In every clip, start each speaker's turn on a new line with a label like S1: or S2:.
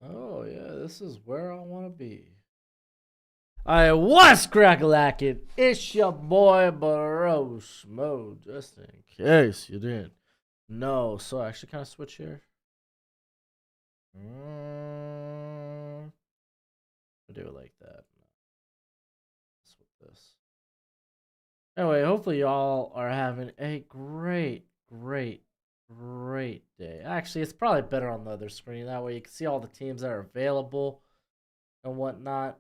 S1: Oh, yeah, this is where I want to be. I was crack-a-lackin'. It's your boy Broshmo, just in case you didn't know. So I actually kind of switch here. I'll do it like that. Let's with this. Anyway, hopefully y'all are having a great day. Actually, it's probably better on the other screen. That way you can see all the teams that are available and whatnot.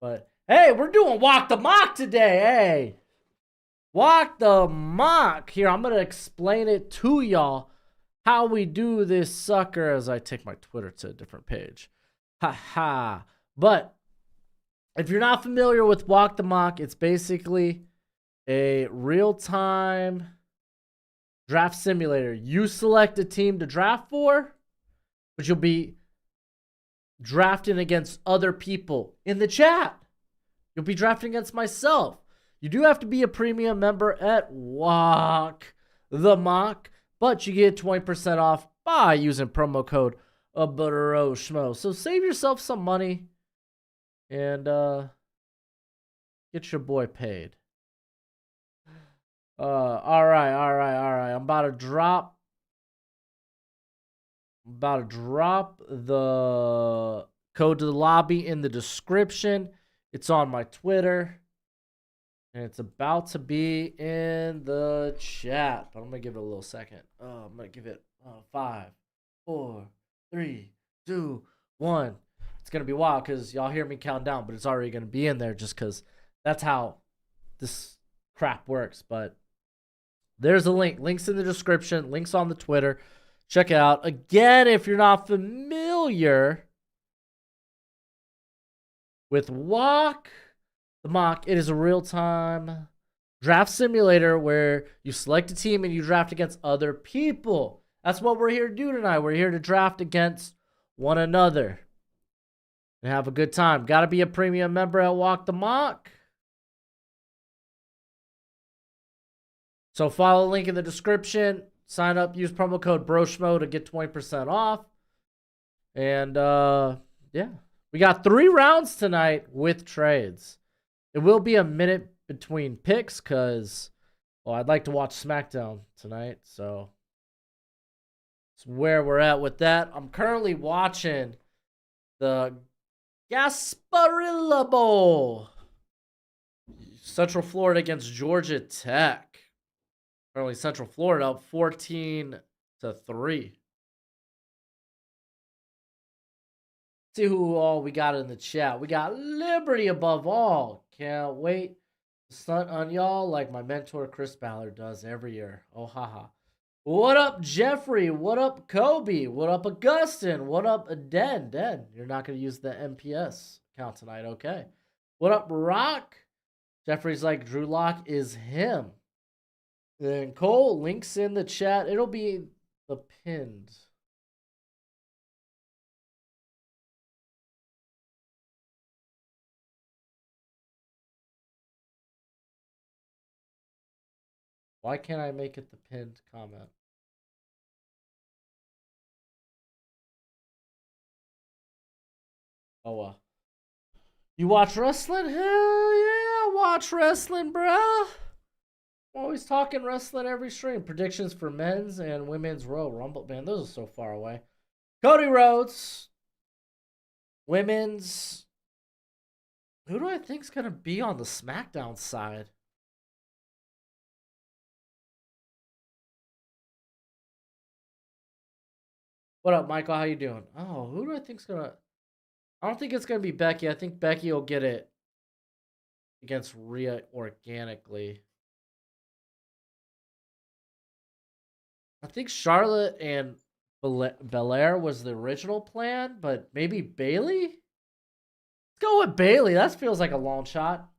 S1: But hey, we're doing Walk the Mock today. Hey, Walk the Mock. Here, I'm going to explain it to y'all how we do this sucker as I take my Twitter to a different page. Ha ha. But if you're not familiar with Walk the Mock, it's basically a real-time draft simulator. You select a team to draft for, but you'll be drafting against other people in the chat. You'll be drafting against myself. You do have to be a premium member at Walk the Mock, but you get 20% off by using promo code Broshmo. So save yourself some money and get your boy paid. All right. I'm about to drop the code to the lobby in the description. It's on my Twitter. And it's about to be in the chat. But I'm going to give it a little second. I'm going to give it 5, 4, 3, 2, 1. It's going to be wild because y'all hear me count down, but it's already going to be in there just because that's how this crap works. But there's a link. Links in the description. Links on the Twitter. Check it out. Again, if you're not familiar with Walk the Mock, it is a real-time draft simulator where you select a team and you draft against other people. That's what we're here to do tonight. We're here to draft against one another and have a good time. Got to be a premium member at Walk the Mock. So follow the link in the description. Sign up. Use promo code Broshmo to get 20% off. And, yeah. We got 3 rounds tonight with trades. It will be a minute between picks because, well, I'd like to watch SmackDown tonight. So that's where we're at with that. I'm currently watching the Gasparilla Bowl. Central Florida against Georgia Tech. Currently Central Florida up 14-3. See who all we got in the chat. We got Liberty above all. Can't wait to stunt on y'all like my mentor Chris Ballard does every year. Oh, haha. What up, Jeffrey? What up, Kobe? What up, Augustin? What up, Den? Den, you're not going to use the MPS account tonight. Okay. What up, Rock? Jeffrey's like, Drew Lock is him. Then Cole, links in the chat. It'll be the pinned. Why can't I make it the pinned comment? Oh, you watch wrestling? Hell yeah, I watch wrestling, bruh. I'm always talking wrestling every stream. Predictions for men's and women's Royal Rumble. Man, those are so far away. Cody Rhodes. Women's. Who do I think's going to be on the SmackDown side? What up, Michael? How you doing? Oh, who do I think's going to... I don't think it's going to be Becky. I think Becky will get it against Rhea organically. I think Charlotte and Belair was the original plan, but maybe Bayley? Let's go with Bayley. That feels like a long shot.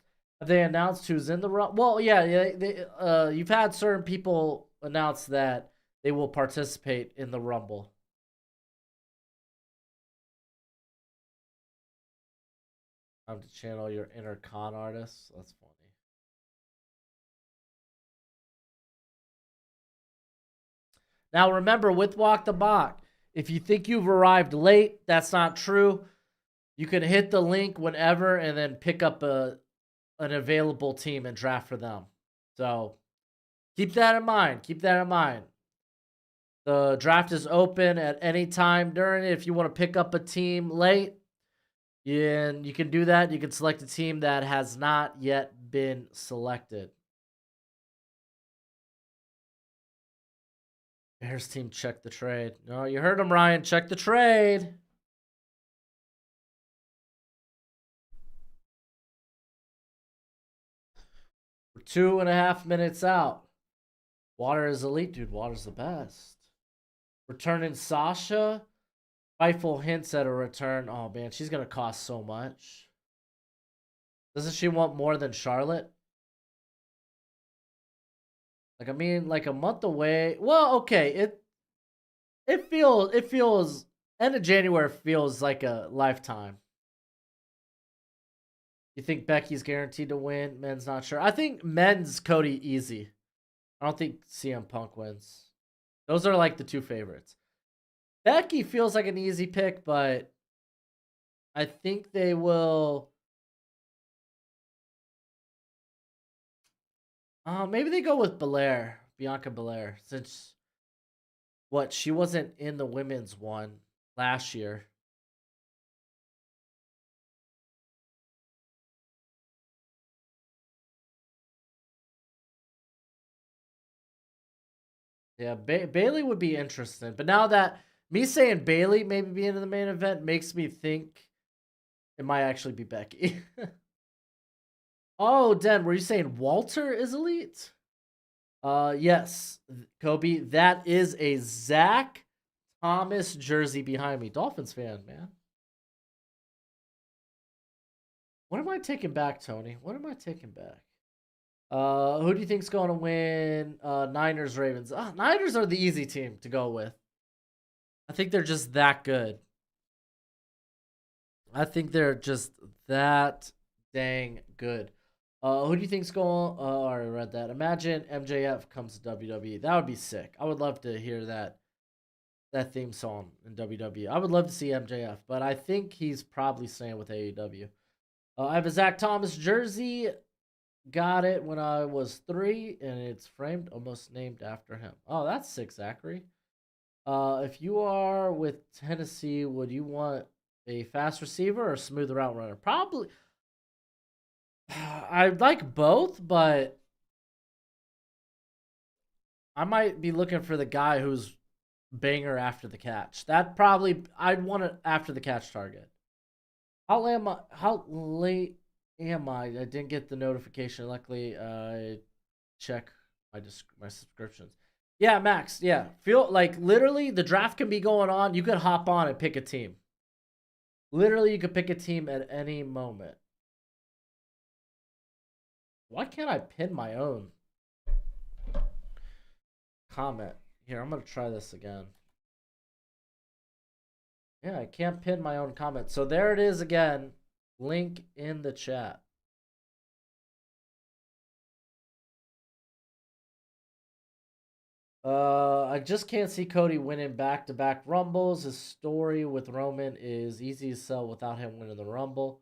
S1: Have they announced who's in the run? Well, yeah. You've had certain people announce that they will participate in the Rumble. Time to channel your inner con artist. That's funny. Now remember, with Walk the Mock, If you think you've arrived late, that's not true. You can hit the link whenever and then pick up an available team and draft for them. So keep that in mind. Keep that in mind. The draft is open at any time during it. If you want to pick up a team late, and you can do that. You can select a team that has not yet been selected. Bears team, check the trade. No, you heard him, Ryan. Check the trade. We're 2.5 minutes out. Water is elite, dude. Water's the best. Returning Sasha. Fightful hints at a return. Oh, man. She's going to cost so much. Doesn't she want more than Charlotte? Like, I mean, like a month away. Well, okay. It feels end of January feels like a lifetime. You think Becky's guaranteed to win? Men's not sure. I think men's Cody easy. I don't think CM Punk wins. Those are like the two favorites. Becky feels like an easy pick, but I think they will. Maybe they go with Belair, Bianca Belair, since she wasn't in the women's one last year. Yeah, Bailey would be interesting, but now that me saying Bailey maybe being in the main event makes me think it might actually be Becky. Oh, Den, were you saying Walter is elite? Yes, Kobe. That is a Zach Thomas jersey behind me. Dolphins fan, man. What am I taking back, Tony? What am I taking back? Who do you think's going to win? Niners, Ravens. Niners are the easy team to go with. I think they're just that good. I think they're just that dang good. Who do you think's going? I already read that. Imagine MJF comes to WWE. That would be sick. I would love to hear that theme song in WWE. I would love to see MJF, but I think he's probably staying with AEW. I have a Zach Thomas jersey. Got it when I was 3, and it's framed, almost named after him. Oh, that's sick, Zachary. If you are with Tennessee, would you want a fast receiver or a smooth route runner? Probably. I'd like both, but I might be looking for the guy who's banger after the catch. I'd want it after the catch target. How late am I? I didn't get the notification. Luckily, I check my subscriptions. Yeah, Max. Yeah, feel like literally the draft can be going on. You could hop on and pick a team. Literally, you could pick a team at any moment. Why can't I pin my own comment? Here, I'm gonna try this again. Yeah, I can't pin my own comment. So there it is again. Link in the chat. I just can't see Cody winning back-to-back Rumbles. His story with Roman is easy to sell without him winning the Rumble.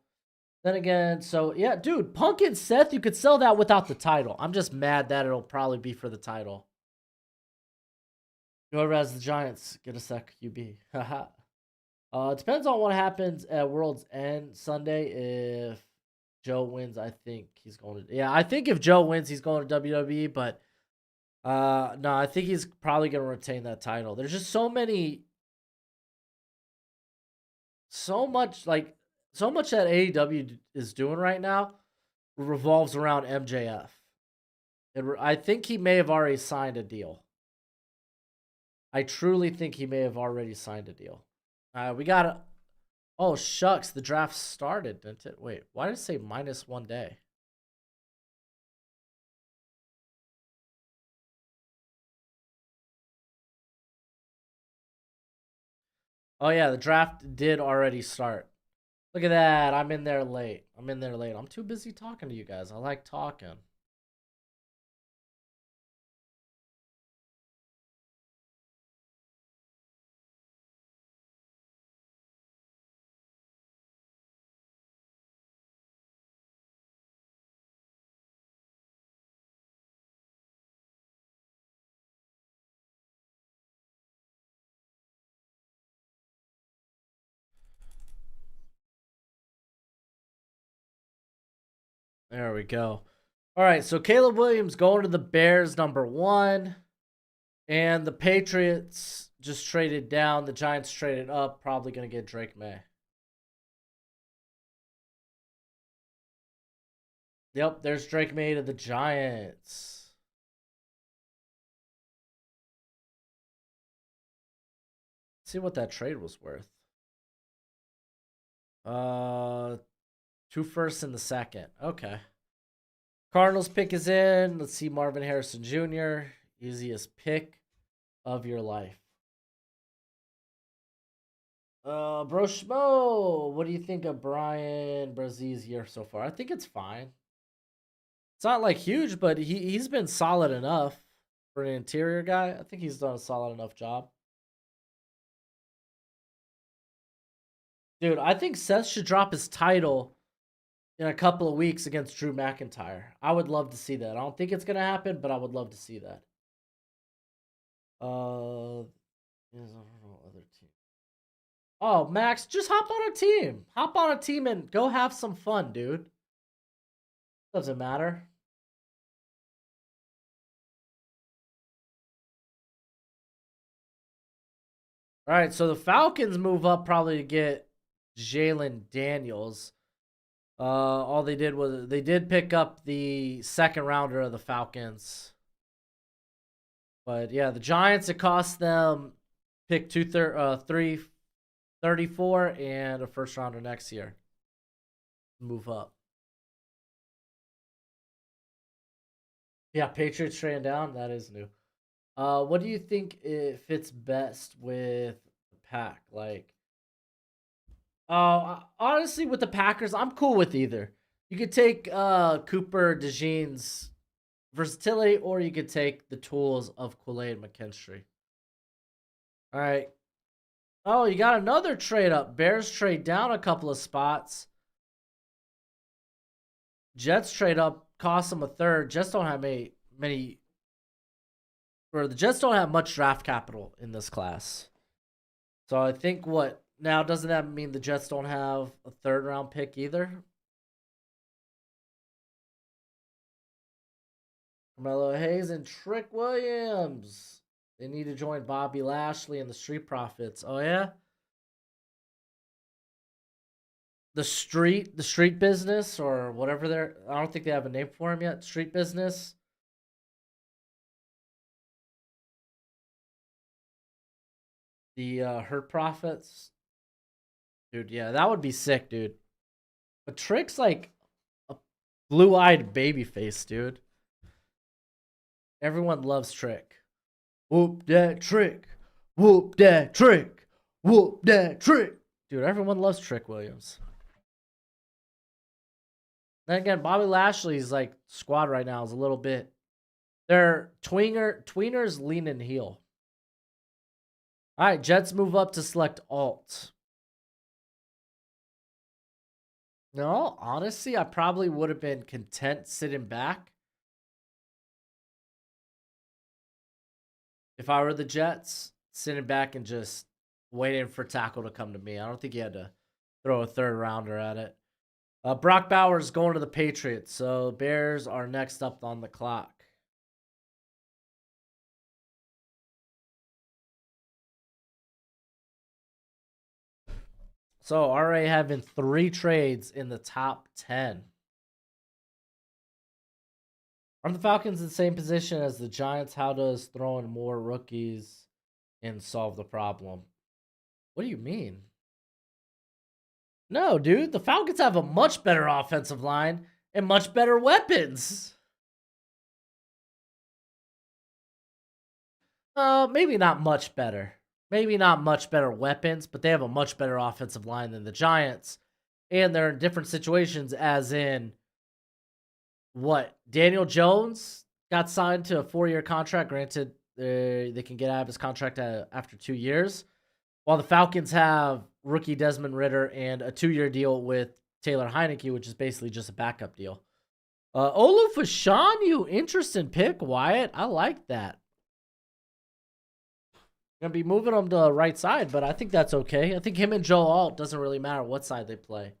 S1: Then again, so yeah, dude, Punk and Seth, you could sell that without the title. I'm just mad that it'll probably be for the title. Whoever has the Giants, get a sec, QB. Haha. It depends on what happens at World's End Sunday. If Joe wins, I think he's going to. Yeah, I think if Joe wins, he's going to WWE. But no, I think he's probably going to retain that title. There's just so much that AEW is doing right now revolves around MJF. I think he may have already signed a deal. I truly think he may have already signed a deal. We got to. Oh, shucks. The draft started, didn't it? Wait, why did it say -1 day? Oh, yeah, the draft did already start. Look at that. I'm in there late. I'm too busy talking to you guys. I like talking. There we go. All right, so Caleb Williams going to the Bears, #1. And the Patriots just traded down. The Giants traded up. Probably going to get Drake May. Yep, there's Drake May to the Giants. Let's see what that trade was worth. 2 firsts and the second. Okay. Cardinals pick is in. Let's see Marvin Harrison Jr. Easiest pick of your life. Broshmo, what do you think of Brian Brazil's year so far? I think it's fine. It's not like huge, but he's been solid enough for an interior guy. I think he's done a solid enough job. Dude, I think Seth should drop his title in a couple of weeks against Drew McIntyre. I would love to see that. I don't think it's gonna happen, but I would love to see that. Other team. Oh, Max, just hop on a team. Hop on a team and go have some fun, dude. Doesn't matter. All right, so the Falcons move up probably to get Jalen Daniels. All they did was they did pick up the second rounder of the Falcons. But yeah, the Giants, it cost them pick 334 and a first rounder next year. Move up. Yeah, Patriots trading down. That is new. What do you think it fits best with the pack? Like, honestly, with the Packers, I'm cool with either. You could take Cooper DeJean's versatility, or you could take the tools of Kool-Aid McKinstry. All right. Oh, you got another trade up. Bears trade down a couple of spots. Jets trade up, cost them a third. Jets don't have many, or the Jets don't have much draft capital in this class. So I think what now, doesn't that mean the Jets don't have a third round pick either? Carmelo Hayes and Trick Williams. They need to join Bobby Lashley and the Street Profits. Oh yeah? The street business, or whatever they're, I don't think they have a name for him yet. Street business. The Hurt Profits. Dude, yeah, that would be sick, dude. But Trick's like a blue-eyed baby face, dude. Everyone loves Trick. Whoop that Trick. Whoop that Trick. Whoop that Trick. Dude, everyone loves Trick Williams. Then again, Bobby Lashley's like squad right now is a little bit. They're tweeners leaning heel. All right, Jets move up to select alt. No, honestly, I probably would have been content sitting back if I were the Jets, sitting back and just waiting for tackle to come to me. I don't think you had to throw a third rounder at it. Brock Bowers going to the Patriots, so Bears are next up on the clock. So already having 3 trades in the top 10. Are the Falcons in the same position as the Giants? How does throwing more rookies and solve the problem? What do you mean? No, dude. The Falcons have a much better offensive line and much better weapons. Maybe not much better. Maybe not much better weapons, but they have a much better offensive line than the Giants. And they're in different situations, as in what? Daniel Jones got signed to a 4-year contract. Granted, they can get out of his contract after 2 years. While the Falcons have rookie Desmond Ridder and a 2-year deal with Taylor Heineke, which is basically just a backup deal. Olu Fashanu, interesting pick, Wyatt. I like that. Gonna be moving him to the right side, but I think that's okay. I think him and Joe Alt doesn't really matter what side they play.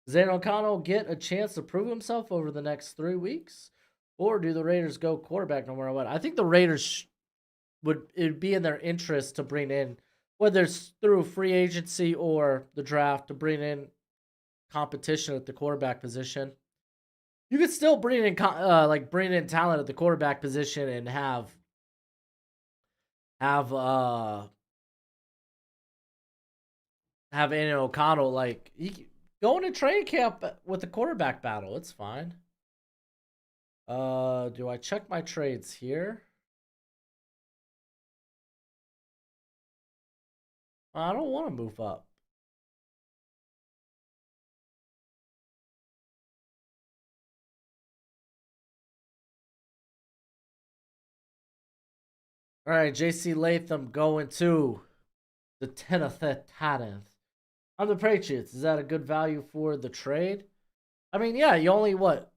S1: Does Aiden O'Connell get a chance to prove himself over the next 3 weeks? Or do the Raiders go quarterback no matter what? I think the Raiders it'd be in their interest to bring in, whether it's through free agency or the draft, to bring in competition at the quarterback position. You could still bring in bring in talent at the quarterback position and have have Aiden O'Connell go into training camp with the quarterback battle. It's fine. Do I check my trades here? I don't want to move up. All right, JC Latham going to the Tennessee Titans. I'm the Patriots. Is that a good value for the trade? I mean, yeah, you only what?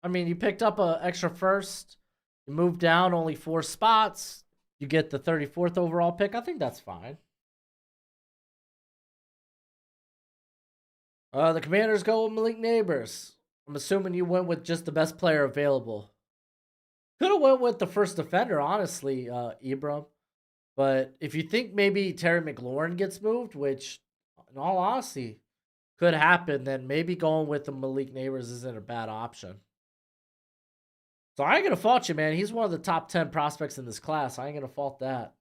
S1: I mean, you picked up an extra first. You moved down only 4 spots. You get the 34th overall pick. I think that's fine. The Commanders go with Malik Neighbors. I'm assuming you went with just the best player available. Could have went with the first defender, honestly, Ibram. But if you think maybe Terry McLaurin gets moved, which, in all honesty, could happen, then maybe going with the Malik Neighbors isn't a bad option. So I ain't gonna fault you, man. He's one of the top 10 prospects in this class. I ain't gonna fault that.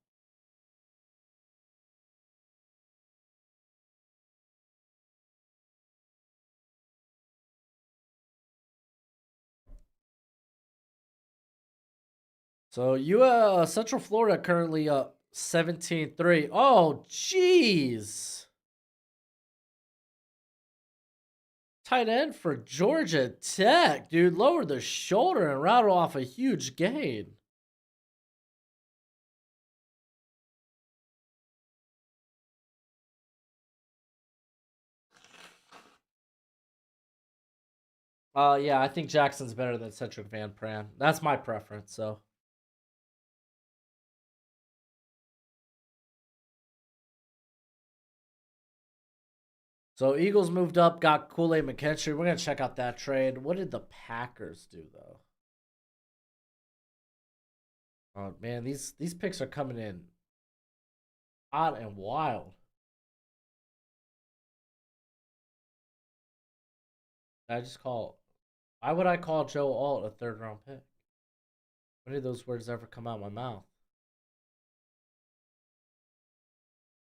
S1: So Central Florida currently up 17-3. Oh, jeez. Tight end for Georgia Tech, dude. Lowered the shoulder and rattled off a huge gain. Yeah, I think Jackson's better than Cedric Van Pran. That's my preference, so. So Eagles moved up, got Kool-Aid McKinstry. We're gonna check out that trade. What did the Packers do though? Oh man, these picks are coming in hot and wild. I just call. Why would I call Joe Alt a 3rd-round pick? When did those words ever come out of my mouth?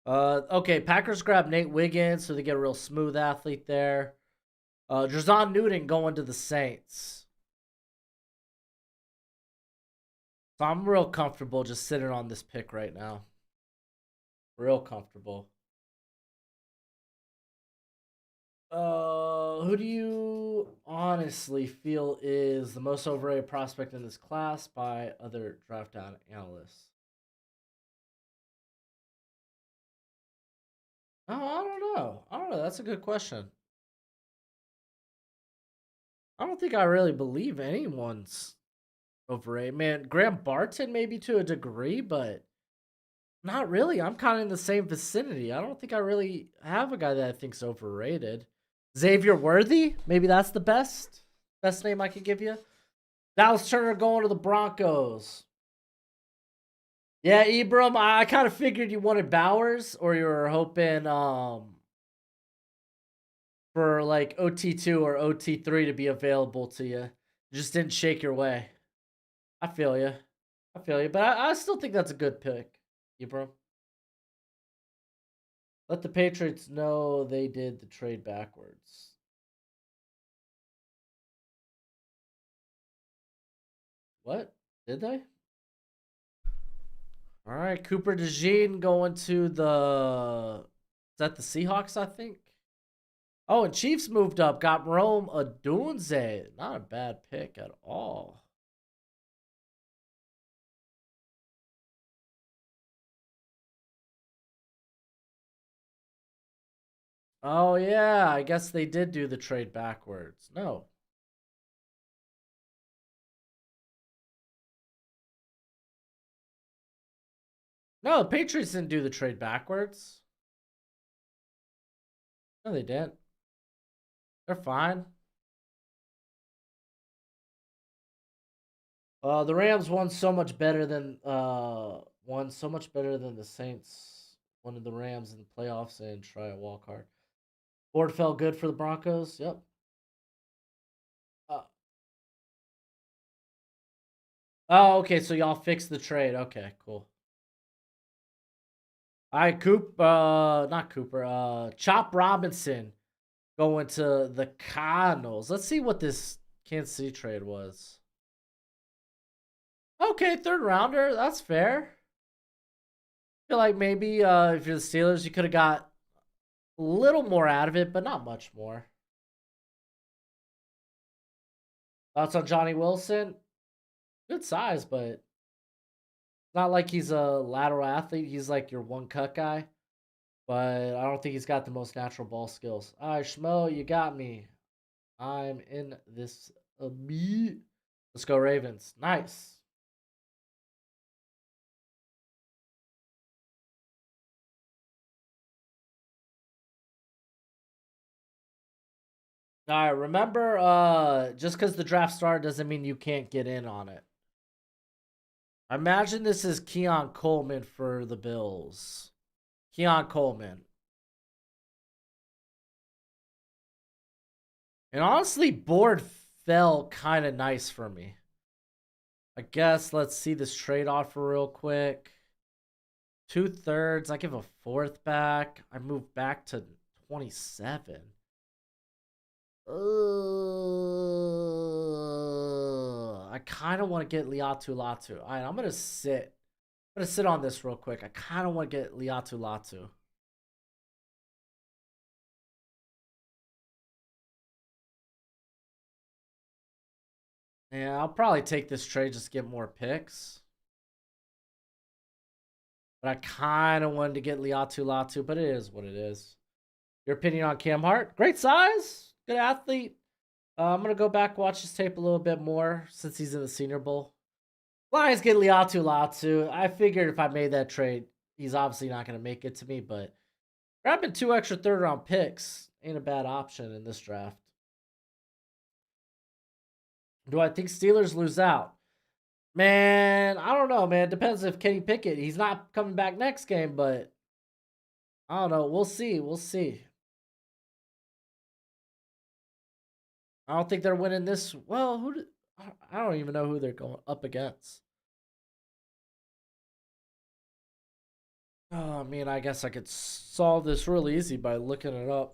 S1: Okay, Packers grab Nate Wiggins, so they get a real smooth athlete there. Drazon Newton going to the Saints. So I'm real comfortable just sitting on this pick right now. Real comfortable. Who do you honestly feel is the most overrated prospect in this class by other draft analysts? Oh, I don't know. I don't know. That's a good question. I don't think I really believe anyone's overrated. Man, Graham Barton maybe to a degree, but not really. I'm kind of in the same vicinity. I don't think I really have a guy that I think's overrated. Xavier Worthy, maybe that's the best name I could give you. Dallas Turner going to the Broncos. Yeah, Ibram, I kind of figured you wanted Bowers, or you were hoping for like OT2 or OT3 to be available to you. You just didn't shake your way. I feel you. I feel you. But I still think that's a good pick, Ibram. Let the Patriots know they did the trade backwards. What? Did they? All right, Cooper DeJean going to the. Is that the Seahawks, I think? Oh, and Chiefs moved up. Got Rome Odunze. Not a bad pick at all. Oh, yeah. I guess they did do the trade backwards. No. No, the Patriots didn't do the trade backwards. No, they didn't. They're fine. The Rams won so much better than the Saints. One of the Rams in the playoffs and try a walk hard. Board felt good for the Broncos. Yep. Uh, oh, okay. So y'all fixed the trade. Okay, cool. All right, not Cooper. Chop Robinson going to the Cardinals. Let's see what this Kansas City trade was. Okay, third rounder. That's fair. I feel like maybe if you're the Steelers, you could have got a little more out of it, but not much more. Thoughts on Johnny Wilson? Good size, but not like he's a lateral athlete. He's like your one cut guy, but I don't think he's got the most natural ball skills. All right, Schmo, you got me. I'm in this beat. Let's go Ravens. Nice. All right, remember, just because the draft started doesn't mean you can't get in on it. I imagine this is Keon Coleman for the Bills. Keon Coleman. And honestly, board fell kind of nice for me. I guess let's see this trade offer real quick. 2/3. I give a fourth back. I move back to 27. I kind of want to get Liatu Latu. All right, I'm gonna sit. I'm gonna sit on this real quick. I kind of want to get Liatu Latu. Yeah, I'll probably take this trade just to get more picks. But I kind of wanted to get Liatu Latu, but it is what it is. Your opinion on Cam Hart? Great size, good athlete. I'm gonna go back watch his tape a little bit more since he's in the Senior Bowl. Lions get Liatu Latu. I figured if I made that trade, he's obviously not gonna make it to me, but grabbing 2 extra third round picks ain't a bad option in this draft. Do I think Steelers lose out? Man, I don't know, man. Depends if Kenny Pickett. He's not coming back next game, but I don't know. We'll see. We'll see. I don't think they're winning this. Well, I don't even know who they're going up against. Oh, I mean, I guess I could solve this real easy by looking it up.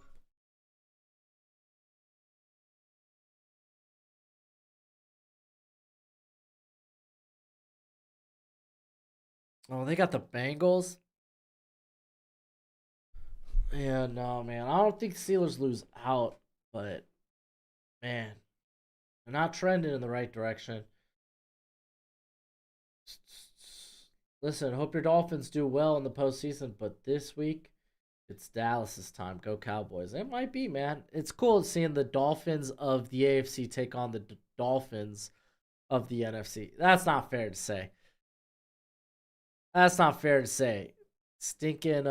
S1: Oh, they got the Bengals. Yeah, no, man. I don't think Steelers lose out, but man, they're not trending in the right direction. Listen, hope your Dolphins do well in the postseason, but this week it's Dallas's time. Go Cowboys. It might be, man. It's cool seeing the Dolphins of the AFC take on the Dolphins of the NFC. That's not fair to say. That's not fair to say. Stinking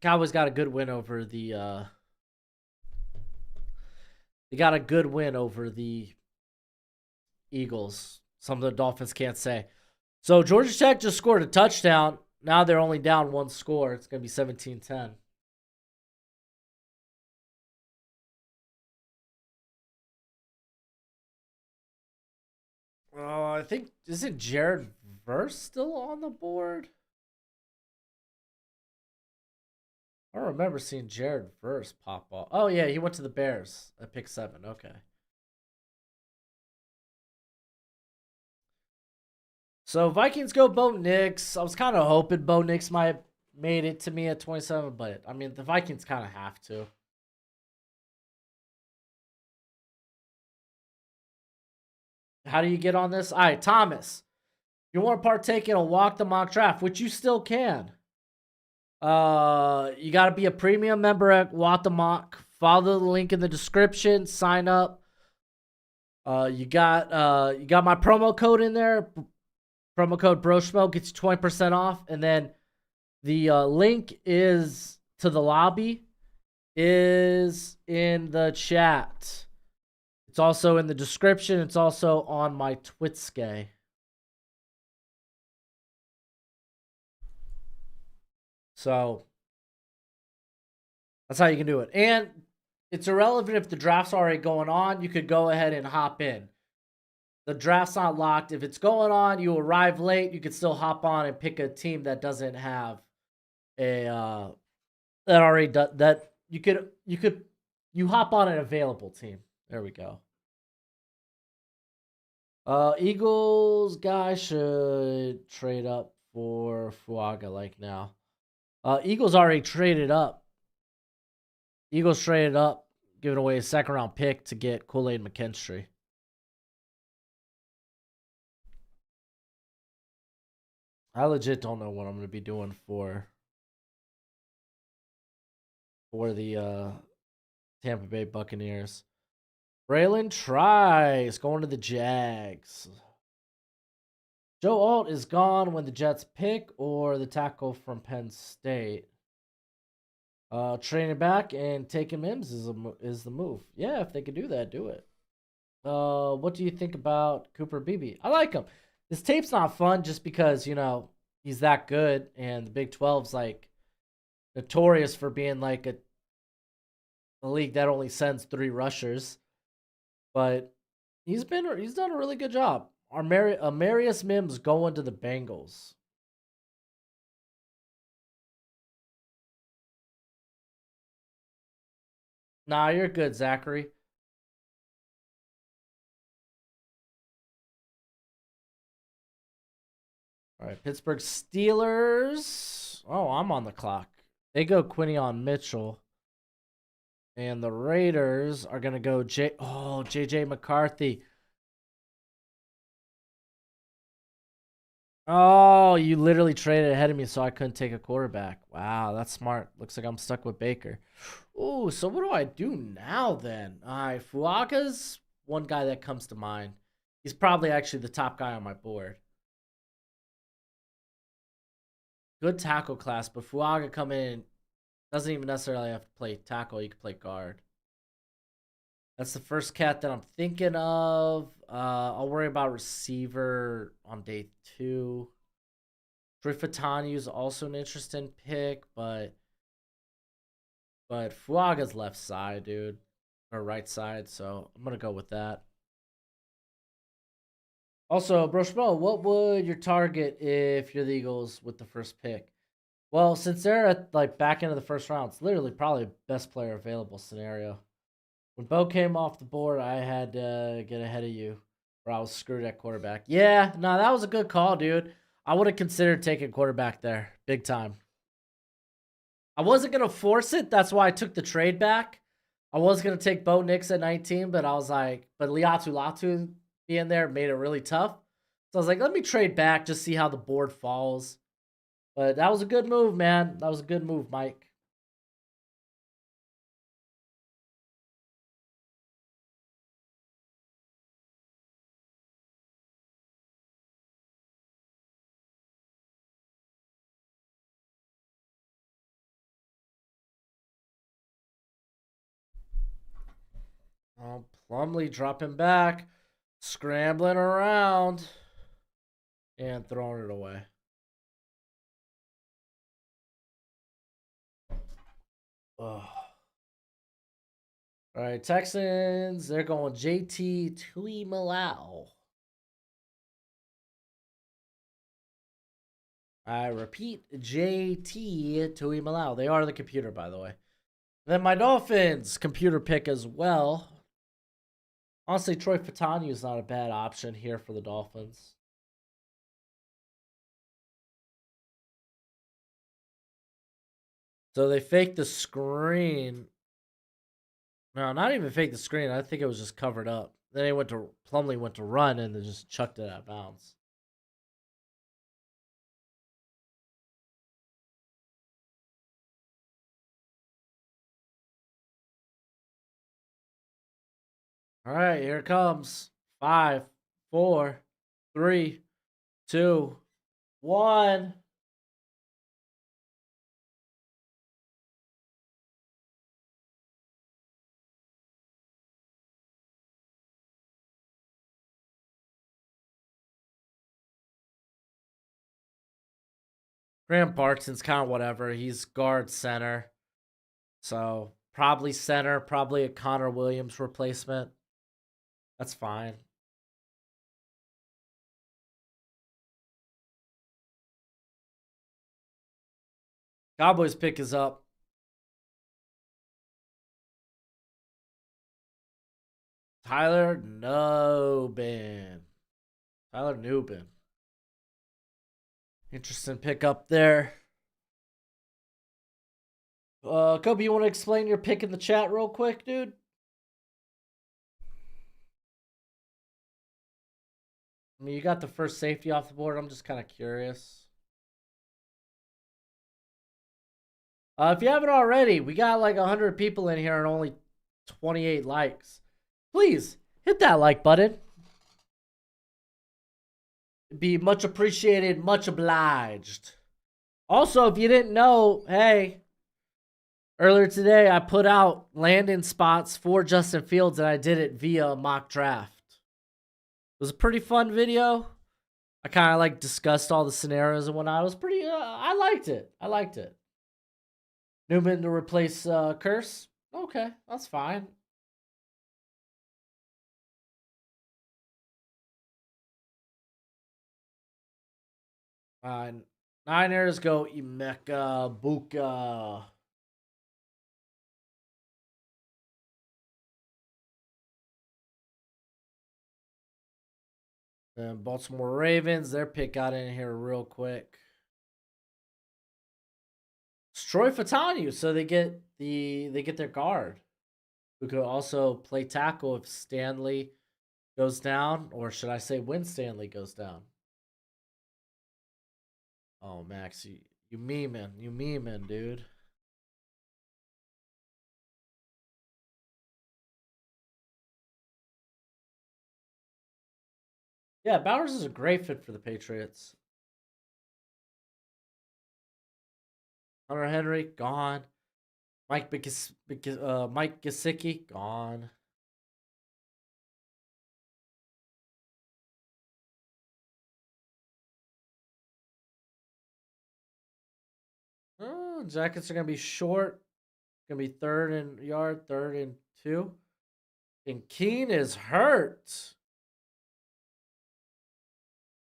S1: Cowboys got a good win over the they got a good win over the Eagles. Some of the Dolphins can't say. So Georgia Tech just scored a touchdown. Now they're only down 1 score. It's going to be 17-10. I think, isn't Jared Verse still on the board? I don't remember seeing Jared Verse pop off. Oh, yeah, he went to the Bears at pick 7. Okay. So Vikings go Bo Nix. I was kind of hoping Bo Nix might have made it to me at 27, but I mean, the Vikings kind of have to. How do you get on this? All right, Thomas. You want to partake in a walk the mock draft, which you still can. You got to be a premium member at Walk the Mock. Follow the link in the description. Sign up. You got my promo code in there. Promo code Broshmo gets you 20% off, and then the link is to the lobby. is in the chat. It's also in the description. It's also on my Twitske. So that's how you can do it. And it's irrelevant if the draft's already going on. You could go ahead and hop in. The draft's not locked. If it's going on, you arrive late, you could still hop on and pick a team that doesn't have a that already does that. You hop on an available team. There we go. Eagles guy should trade up for Fuaga like now. Eagles already traded up. Eagles traded up, giving away a second round pick to get Kool-Aid McKinstry. I legit don't know what I'm going to be doing for the Tampa Bay Buccaneers. Braylon Trice going to the Jags. Joe Alt is gone when the Jets pick, or the tackle from Penn State. Training back and taking Mims is the move. Yeah, if they could do that, do it. What do you think about Cooper Beebe? I like him. This tape's not fun just because, he's that good, and the Big 12's like notorious for being like a league that only sends 3 rushers. But he's done a really good job. Amarius Mims going to the Bengals. Nah, you're good, Zachary. All right, Pittsburgh Steelers. Oh, I'm on the clock. They go Quinion Mitchell. And the Raiders are going to go JJ McCarthy. Oh, you literally traded ahead of me so I couldn't take a quarterback. Wow, that's smart. Looks like I'm stuck with Baker. Ooh, so what do I do now then? All right, Fuaga's one guy that comes to mind. He's probably actually the top guy on my board. Good tackle class, but Fuaga come in, doesn't even necessarily have to play tackle. He can play guard. That's the first cat that I'm thinking of. I'll worry about receiver on day 2. Troy Fautanu is also an interesting pick, but Fuaga's left side, dude, or right side, so I'm gonna go with that. Also, Broshmo, what would your target if you're the Eagles with the first pick? Well, since they're at like back end of the first round, it's literally probably best player available scenario. When Bo came off the board, I had to get ahead of you, or I was screwed at quarterback. Yeah, no, that was a good call, dude. I would have considered taking quarterback there, big time. I wasn't gonna force it. That's why I took the trade back. I was gonna take Bo Nix at 19, but I was like, but Liatu Latu being there made it really tough. So I was like, let me trade back, just see how the board falls. But that was a good move, man. That was a good move, Mike. Oh, Plumlee dropping back, scrambling around, and throwing it away. Oh. All right, Texans, they're going JT Tuimoloau. I repeat, JT Tuimoloau. They are the computer, by the way. Then my Dolphins computer pick as well. Honestly, Troy Fautanu is not a bad option here for the Dolphins. So they faked the screen. No, not even fake the screen. I think it was just covered up. Then Plumlee went to run and then just chucked it out of bounds. All right, here it comes. 5, 4, 3, 2, 1. Graham Barton's kind of whatever. He's guard center. So probably center, probably a Connor Williams replacement. That's fine. Cowboys pick is up. Tyler Nubin. Tyler Nubin. Interesting pick up there. Kobe, you want to explain your pick in the chat real quick, dude? I mean, you got the first safety off the board. I'm just kind of curious. If you haven't already, we got like 100 people in here and only 28 likes. Please hit that like button. It'd be much appreciated, much obliged. Also, if you didn't know, hey, earlier today I put out landing spots for Justin Fields and I did it via mock draft. It was a pretty fun video. I kind of like discussed all the scenarios and whatnot. It was pretty, I liked it. I liked it. Newman to replace Curse. Okay, that's fine. Niners go Emeka Buka. And Baltimore Ravens, their pick got in here real quick. It's Troy Fautanu, so they get their guard, who could also play tackle if Stanley goes down, or should I say when Stanley goes down? Oh, Max, you memeing, dude. Yeah, Bowers is a great fit for the Patriots. Hunter Henry, gone. Mike Gesicki, gone. Oh, Jackets are going to be short. Going to be third and yard, third and 2. And Keen is hurt.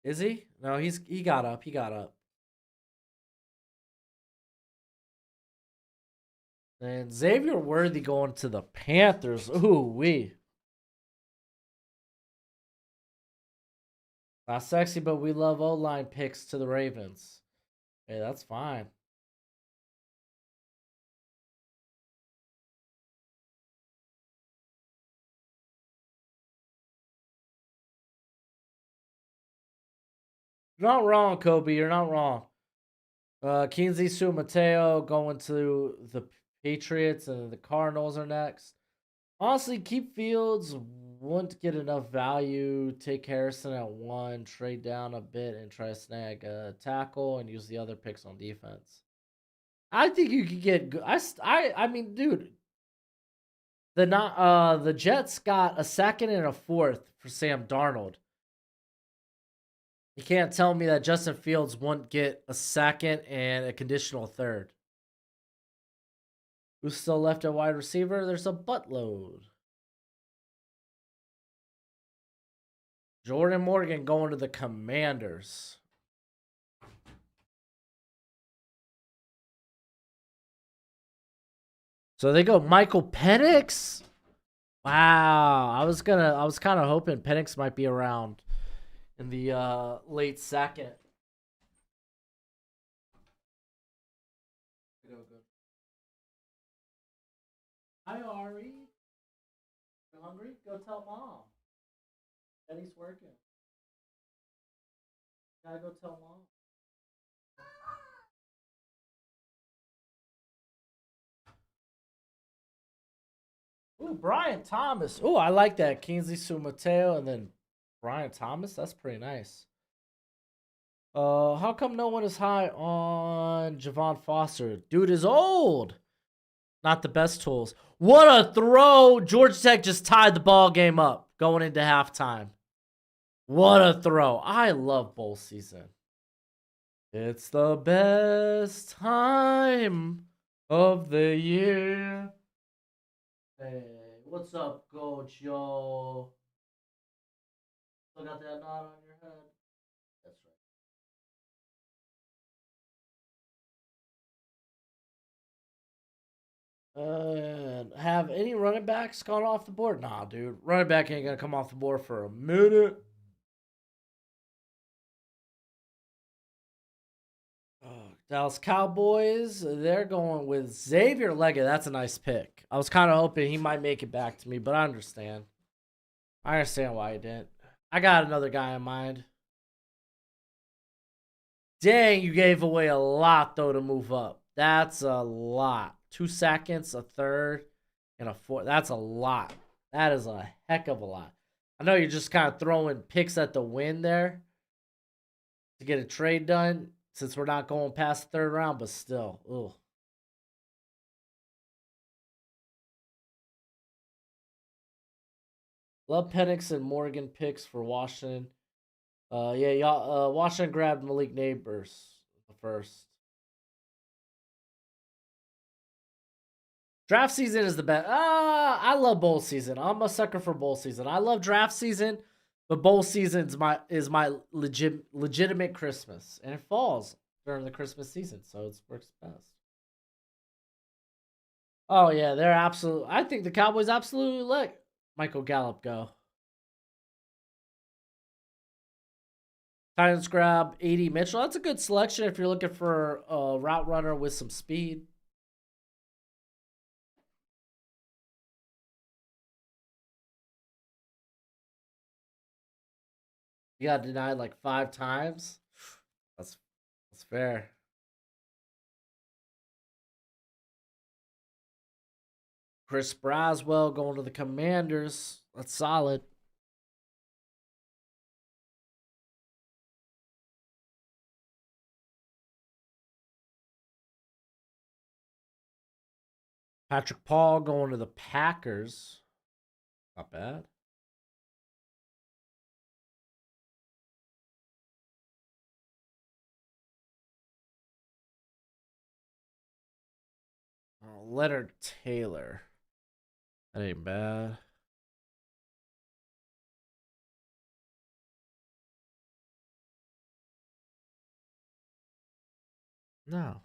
S1: Is he? No, he got up. He got up. And Xavier Worthy going to the Panthers. Ooh, wee. Not sexy, but we love O-line picks to the Ravens. Hey, that's fine. You're not wrong, Kobe. You're not wrong. Kinsey Sue Mateo going to the Patriots, and the Cardinals are next. Honestly, keep Fields. Wouldn't get enough value. Take Harrison at 1, trade down a bit, and try to snag a tackle and use the other picks on defense. I think you could get. I mean, dude. The Jets got a second and a fourth for Sam Darnold. You can't tell me that Justin Fields won't get a second and a conditional third. Who's still left at wide receiver? There's a buttload. Jordan Morgan going to the Commanders. So they go Michael Penix? Wow. I was kind of hoping Penix might be around in the late second. Hi, Ari. You hungry? Go tell mom. Eddie's working. Gotta go tell mom. Ooh, Brian Thomas. Ooh, I like that. Kingsley Sumateo and then Brian Thomas. That's pretty nice. How come no one is high on Javon Foster? Dude is old. Not the best tools. What a throw. Georgia Tech just tied the ball game up going into halftime. What a throw. I love bowl season. It's the best time of the year. Hey, what's up, Coach? Yo, still got that knot on your head? That's right. Have any running backs gone off the board? Nah, dude. Running back ain't gonna come off the board for a minute. Oh, Dallas Cowboys, they're going with Xavier Leggett. That's a nice pick. I was kind of hoping he might make it back to me, but I understand. I understand why he didn't. I got another guy in mind. Dang, you gave away a lot, though, to move up. That's a lot. 2 seconds, a third, and a fourth. That's a lot. That is a heck of a lot. I know you're just kind of throwing picks at the wind there to get a trade done since we're not going past the third round, but still. Ugh. Love Penix and Morgan picks for Washington. Yeah, y'all. Washington grabbed Malik Neighbors first. Draft season is the best. I love bowl season. I'm a sucker for bowl season. I love draft season, but bowl season is my legitimate Christmas, and it falls during the Christmas season, so it works best. Oh yeah, they're absolute. I think the Cowboys absolutely let Michael Gallup go. Titans grab 80 Mitchell. That's a good selection if you're looking for a route runner with some speed. You got denied like 5 times. That's that's fair. Chris Braswell going to the Commanders. That's solid. Patrick Paul going to the Packers. Not bad. Leonard Taylor. That ain't bad. No.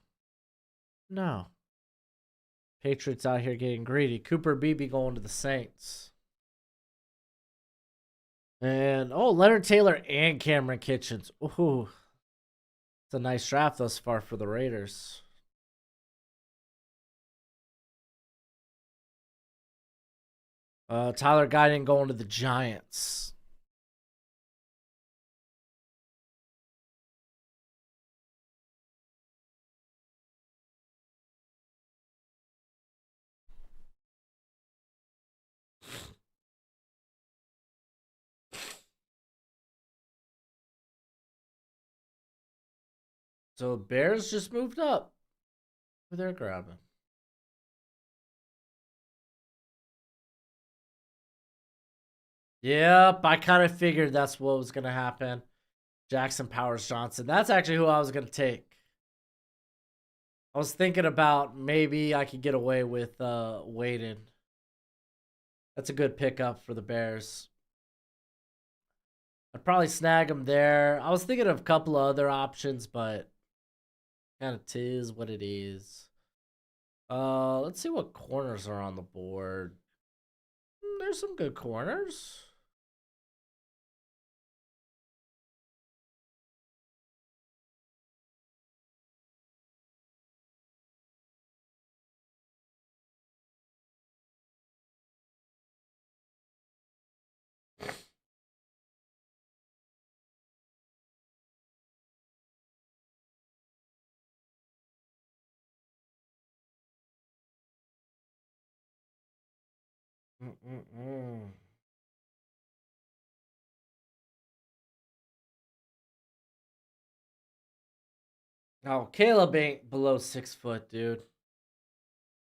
S1: No. Patriots out here getting greedy. Cooper Beebe going to the Saints. And Leonard Taylor and Cameron Kitchens. Ooh. It's a nice draft thus far for the Raiders. Tyler Guyton going to the Giants. So Bears just moved up. Who they're grabbing. Yep, I kind of figured that's what was gonna happen. Jackson Powers Johnson. That's actually who I was gonna take. I was thinking about maybe I could get away with Waden. That's a good pickup for the Bears. I'd probably snag him there. I was thinking of a couple of other options, but kind of tis what it is. Let's see what corners are on the board. There's some good corners. Mm-mm-mm. Oh, Caleb ain't below 6 foot, dude.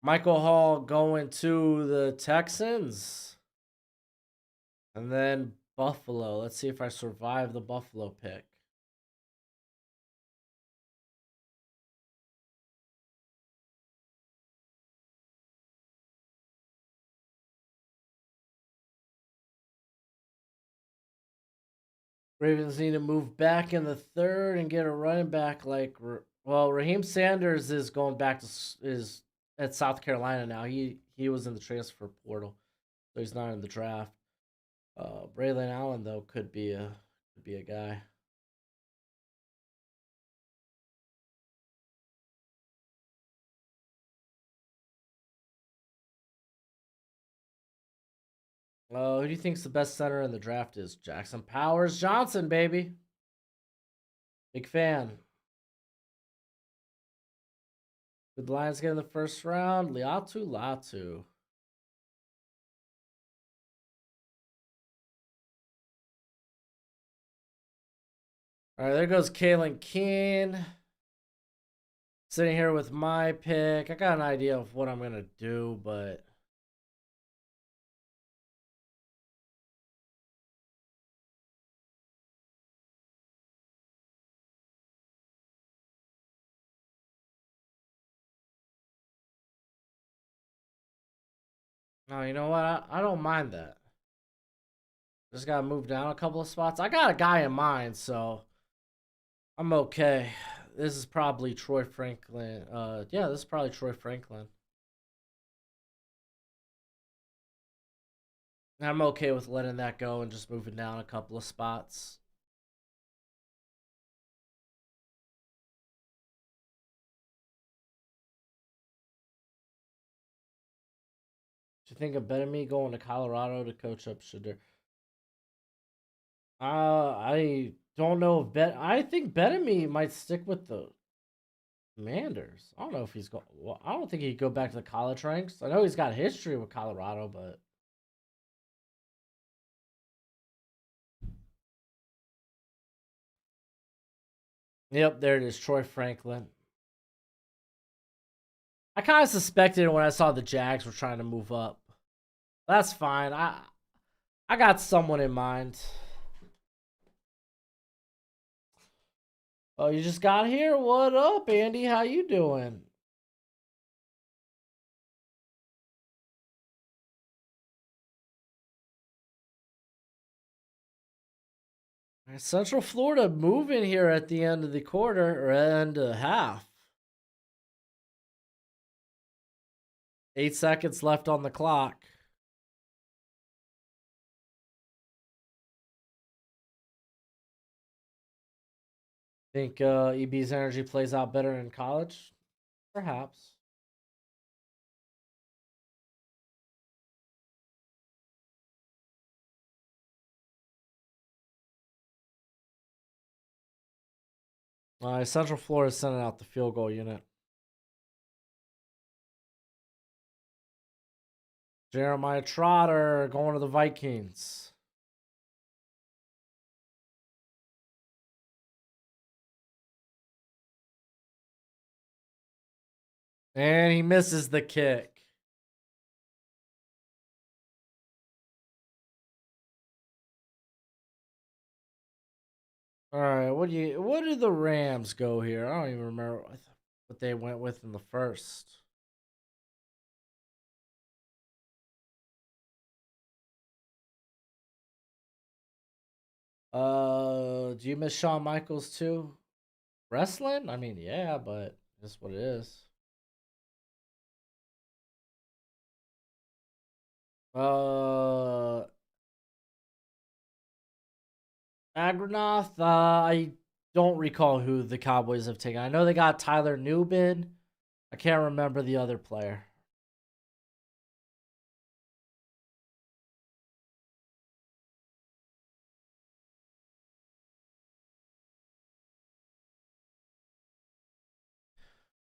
S1: Michael Hall going to the Texans. And then Buffalo. Let's see if I survive the Buffalo pick. Ravens need to move back in the third and get a running back like Raheem Sanders is going back to is at South Carolina now. He was in the transfer portal, so he's not in the draft. Braylon Allen though could be a guy. Who do you think's the best center in the draft is? Jackson Powers Johnson, baby. Big fan. Did the Lions get in the first round? Latu. All right, there goes Kalen Keene. Sitting here with my pick. I got an idea of what I'm going to do, but no, you know what? I don't mind that. Just got to move down a couple of spots. I got a guy in mind, so I'm okay. This is probably Troy Franklin. Yeah, this is probably Troy Franklin. I'm okay with letting that go and just moving down a couple of spots. Do you think of better me going to Colorado to coach up Shadur? I don't know if I think Benamy might stick with the Commanders. I don't know if he's going. Well, I don't think he'd go back to the college ranks. I know he's got history with Colorado, but yep, there it is, Troy Franklin. I kind of suspected it when I saw the Jags were trying to move up. That's fine. I got someone in mind. Oh, you just got here? What up, Andy? How you doing? Central Florida moving here at the end of the quarter or end of half. 8 seconds left on the clock. Think EB's energy plays out better in college? Perhaps. Central Florida sending out the field goal unit. Jeremiah Trotter going to the Vikings. And he misses the kick. All right, what did the Rams go here? I don't even remember what they went with in the first. Do you miss Shawn Michaels too? Wrestling? I mean, yeah, but that's what it is. Agronoth, I don't recall who the Cowboys have taken. I know they got Tyler Newbin. I can't remember the other player.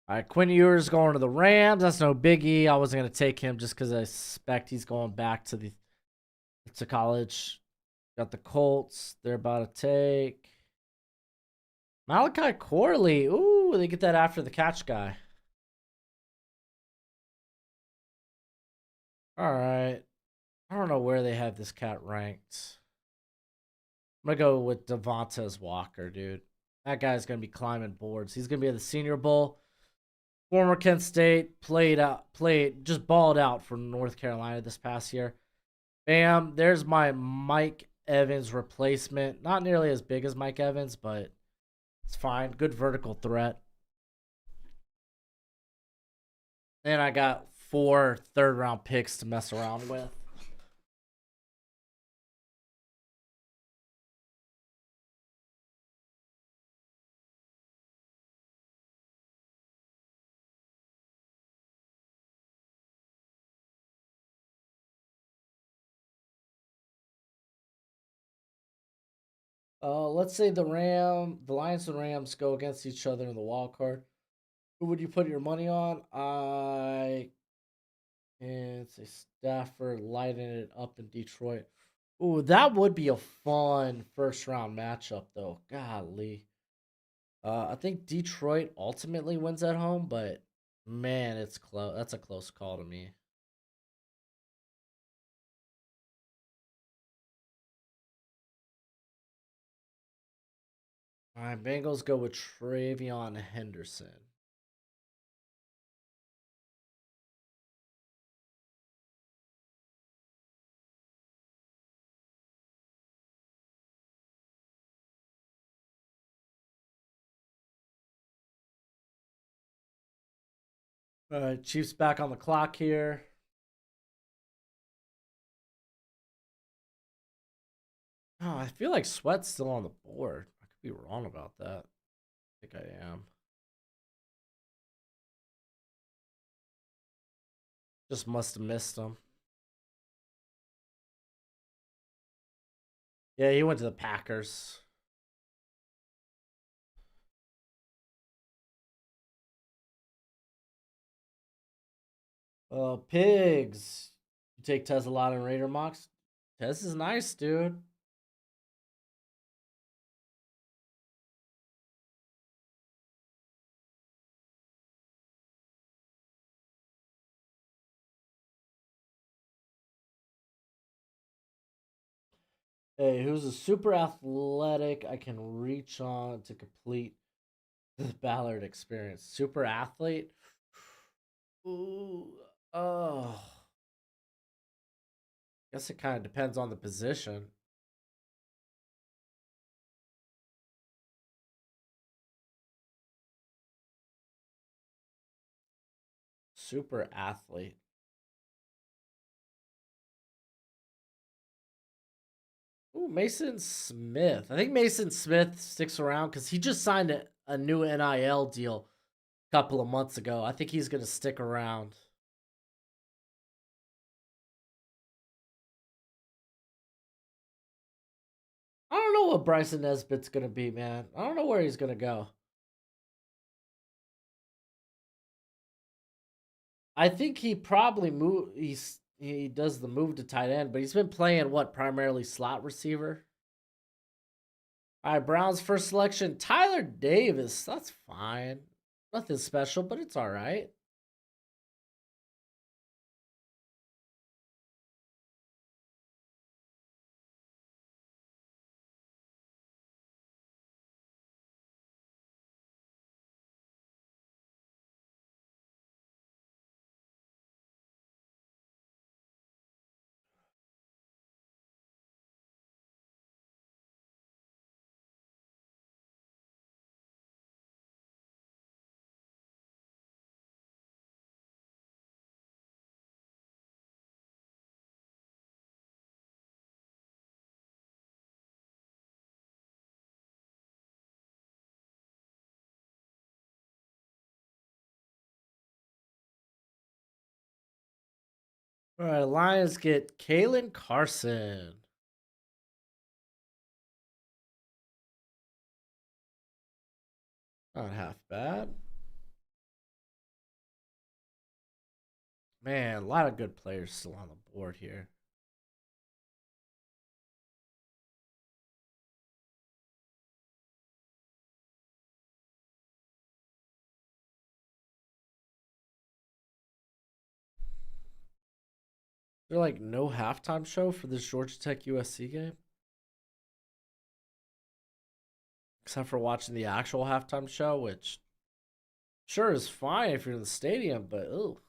S1: All right, Quinn Ewers going to the Rams. That's no biggie. I wasn't gonna take him just because I suspect he's going back to college. Got the Colts. They're about to take Malachi Corley. Ooh, they get that after the catch guy. All right. I don't know where they have this cat ranked. I'm gonna go with Devontae Walker, dude. That guy's gonna be climbing boards. He's gonna be at the Senior Bowl. Former Kent State, just balled out for North Carolina this past year. Bam, there's my Mike Evans replacement. Not nearly as big as Mike Evans, but it's fine. Good vertical threat. And I got 4 third-round picks to mess around with. Let's say the Lions and Rams go against each other in the wild card. Who would you put your money on? I can say Stafford lighting it up in Detroit. Ooh, that would be a fun first round matchup, though. Golly. I think Detroit ultimately wins at home, but man, it's close. That's a close call to me. All right, Bengals go with Travion Henderson. All right, Chiefs back on the clock here. Oh, I feel like Sweat's still on the board. I could be wrong about that. I think I am. Just must have missed him. Yeah, he went to the Packers. Pigs. You take Tez a lot in Raider mocks. Tez is nice, dude. Hey, who's a super athletic I can reach on to complete the Ballard experience? Super athlete? Ooh, oh. Guess it kind of depends on the position. Super athlete. Ooh, Mason Smith. I think Mason Smith sticks around because he just signed a new NIL deal a couple of months ago. I think he's going to stick around. I don't know what Bryson Nesbitt's going to be, man. I don't know where he's going to go. I think he probably he does the move to tight end, but he's been playing what, primarily slot receiver. All right, Browns first selection, Tyler Davis. That's fine. Nothing special, but it's all right. All right, Lions get Kalen Carson. Not half bad. Man, a lot of good players still on the board here. There like no halftime show for this Georgia Tech USC game, except for watching the actual halftime show, which sure is fine if you're in the stadium, but ooh.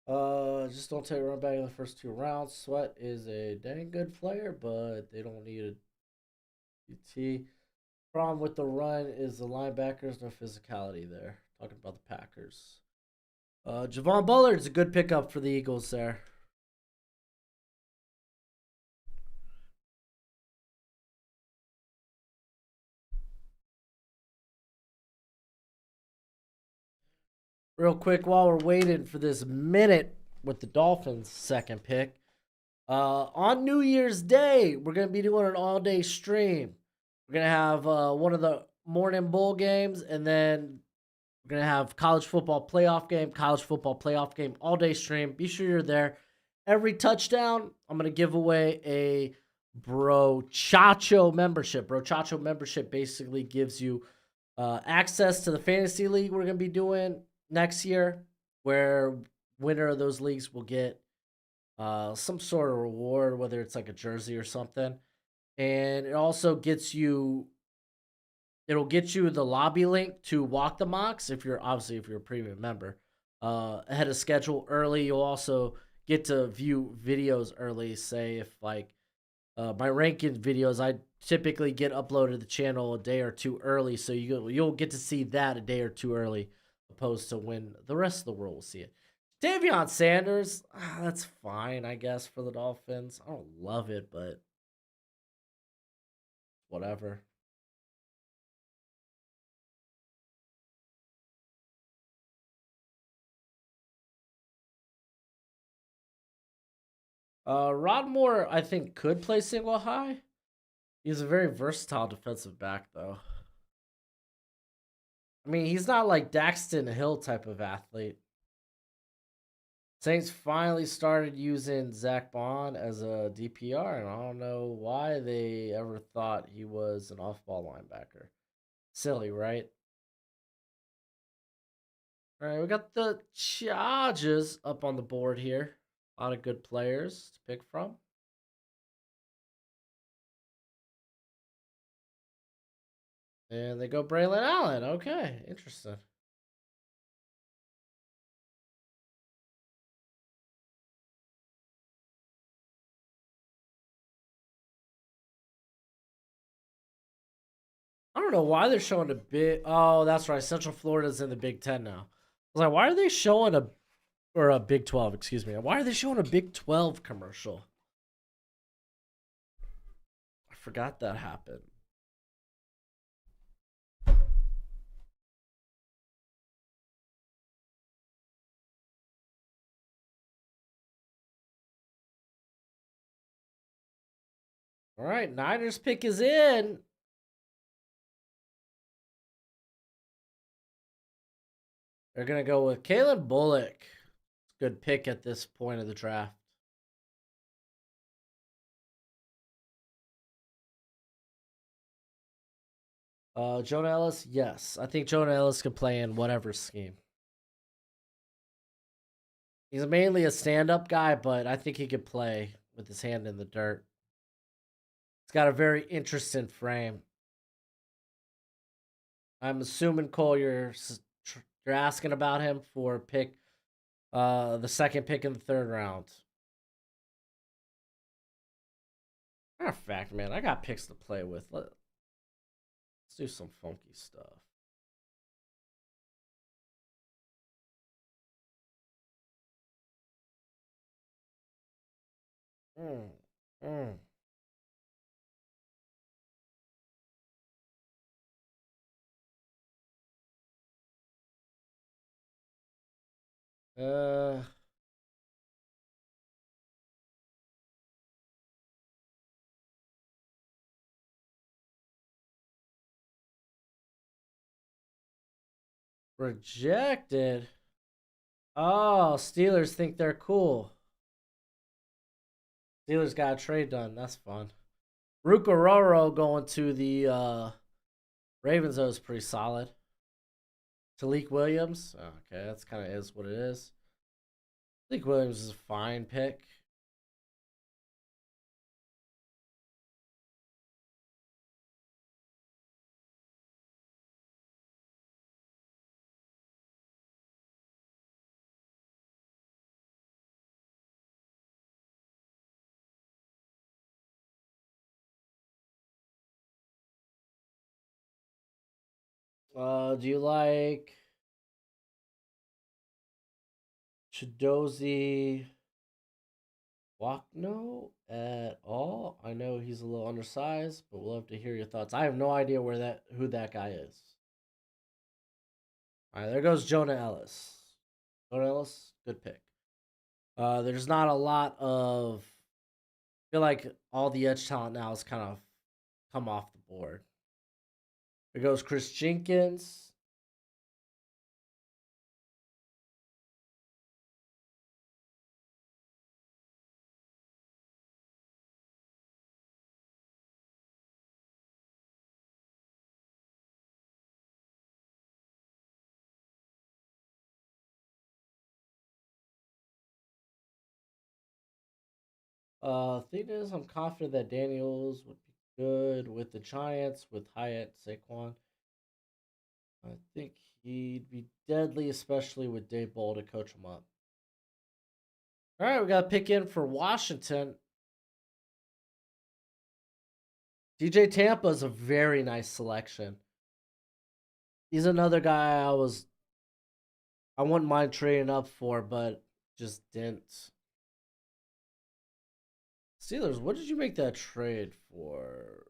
S1: Just don't take run back in the first 2 rounds. Sweat is a dang good player, but they don't need a UT. Problem with the run is the linebackers, no physicality there. Talking about the Packers. Javon Bullard's a good pickup for the Eagles there. Real quick, while we're waiting for this minute with the Dolphins' second pick, on New Year's Day, we're going to be doing an all day stream. We're going to have one of the morning bowl games, and then we're going to have college football playoff game, all day stream. Be sure you're there. Every touchdown, I'm going to give away a Broshmo membership. Broshmo membership basically gives you access to the fantasy league we're going to be doing next year, where winner of those leagues will get some sort of reward, whether it's like a jersey or something. And it also gets you, it'll get you the lobby link to walk the mocks if you're a premium member. Ahead of schedule early. You'll also get to view videos early. Say if like my ranking videos, I typically get uploaded to the channel a day or two early, so you'll get to see that a day or two early, opposed to when the rest of the world will see it. Davion Sanders, that's fine, I guess, for the Dolphins. I don't love it, but whatever. Rod Moore, I think, could play single high. He's a very versatile defensive back, though. I mean, he's not like Daxton Hill type of athlete. Saints finally started using Zach Bond as a DPR, and I don't know why they ever thought he was an off-ball linebacker. Silly, right? All right, we got the Chargers up on the board here. A lot of good players to pick from. And they go Braylon Allen. Okay, interesting. I don't know why they're showing a big. Oh, that's right. Central Florida's in the Big Ten now. I was like, why are they showing a Big 12? Excuse me. Why are they showing a Big 12 commercial? I forgot that happened. All right, Niners pick is in. They're gonna go with Kalen Bullock. Good pick at this point of the draft. Jonah Ellis, yes. I think Jonah Ellis can play in whatever scheme. He's mainly a stand-up guy, but I think he could play with his hand in the dirt. He's got a very interesting frame. I'm assuming Cole, you're asking about him for pick, the second pick in the third round. Matter of fact, man, I got picks to play with. Let's do some funky stuff. Mm, mm. Uh, Rejected. Oh, Steelers think they're cool. Steelers got a trade done. That's fun. Rukaroro going to the Ravens, though, is pretty solid. Talik Williams. Oh, okay, that's kind of is what it is. Talik Williams is a fine pick. Do you like Chidozie Wakno at all? I know he's a little undersized, but we'll love to hear your thoughts. I have no idea who that guy is. All right, there goes Jonah Ellis. Jonah Ellis, good pick. There's not a lot of. I feel like all the edge talent now has kind of come off the board. There goes Chris Jenkins. Thing is, I'm confident that Daniels would be good with the Giants with Hyatt Saquon. I think he'd be deadly, especially with Dave Ball to coach him up. All right, we got to pick in for Washington. DJ Tampa is a very nice selection. He's another guy I wouldn't mind trading up for, but just didn't. Steelers, what did you make that trade for?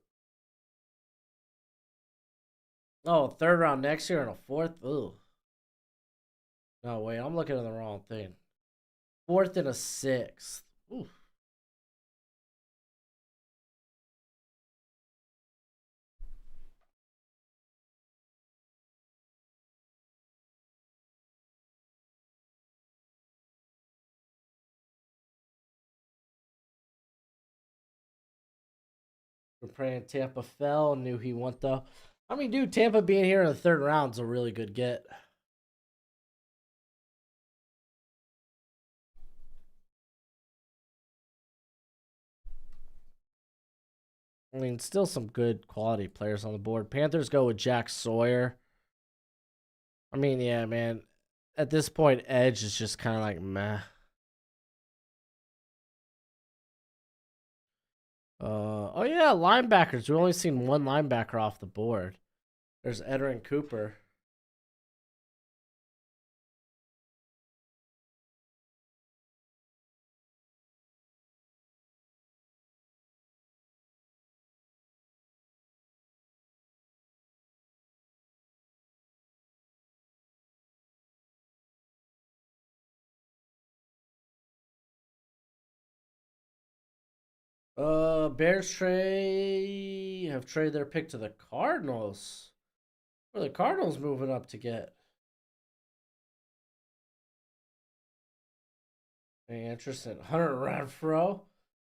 S1: Oh, third round next year and a fourth? Ooh. No, wait, I'm looking at the wrong thing. Fourth and a sixth. Ooh. We're praying Tampa fell. Knew he went though. I mean, dude, Tampa being here in the third round is a really good get. I mean, still some good quality players on the board. Panthers go with Jack Sawyer. I mean, yeah, man. At this point, edge is just kind of like meh. Oh yeah, linebackers. We've only seen one linebacker off the board. There's Edrin Cooper. Bears have traded their pick to the Cardinals. Where are the Cardinals moving up to get? Any interest in Hunter Renfro?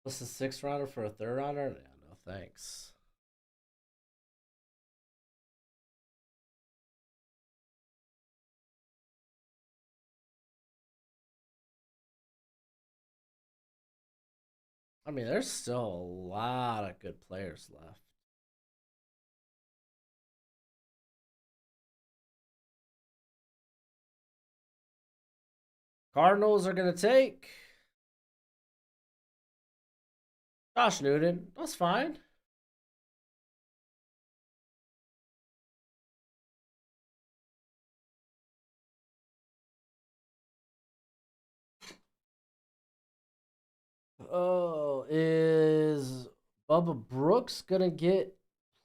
S1: Plus a sixth rounder for a third rounder? Yeah, no thanks. I mean, there's still a lot of good players left. Cardinals are gonna take Josh Newton. That's fine. Oh, is Bubba Brooks gonna get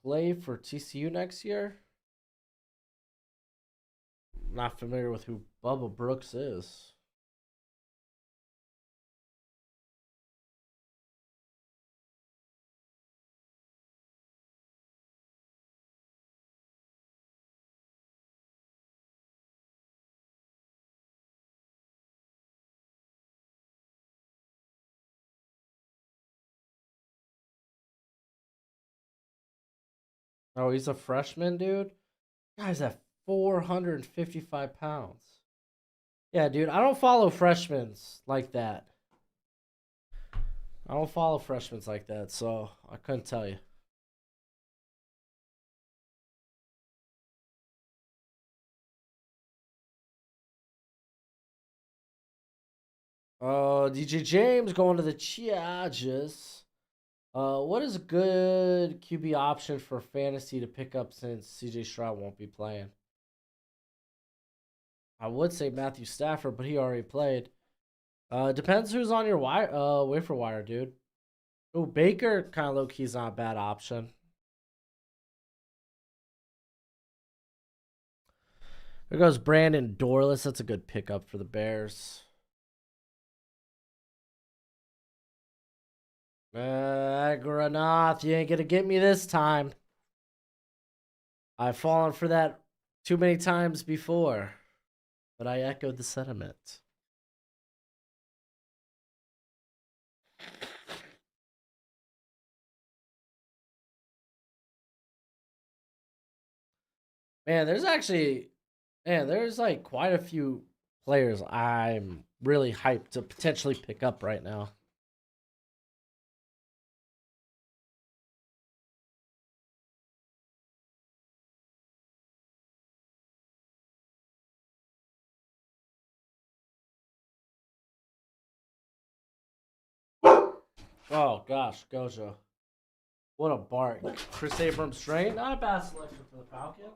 S1: play for TCU next year? Not familiar with who Bubba Brooks is. Oh, he's a freshman, dude. Guy's at 455 pounds. Yeah, dude. I don't follow freshmen like that. I don't follow freshmen like that, so I couldn't tell you. DJ James going to the Chargers. What is a good QB option for fantasy to pick up since CJ Stroud won't be playing? I would say Matthew Stafford, but he already played. Depends who's on your waiver wire, dude. Oh, Baker kind of low key's not a bad option. There goes Brandon Dorless. That's a good pickup for the Bears. Granath, you ain't gonna get me this time. I've fallen for that too many times before, but I echoed the sentiment. Man, there's like quite a few players I'm really hyped to potentially pick up right now. Oh gosh, Gojo. What a bark. Chris Abrams straight. Not a bad selection for the Falcons.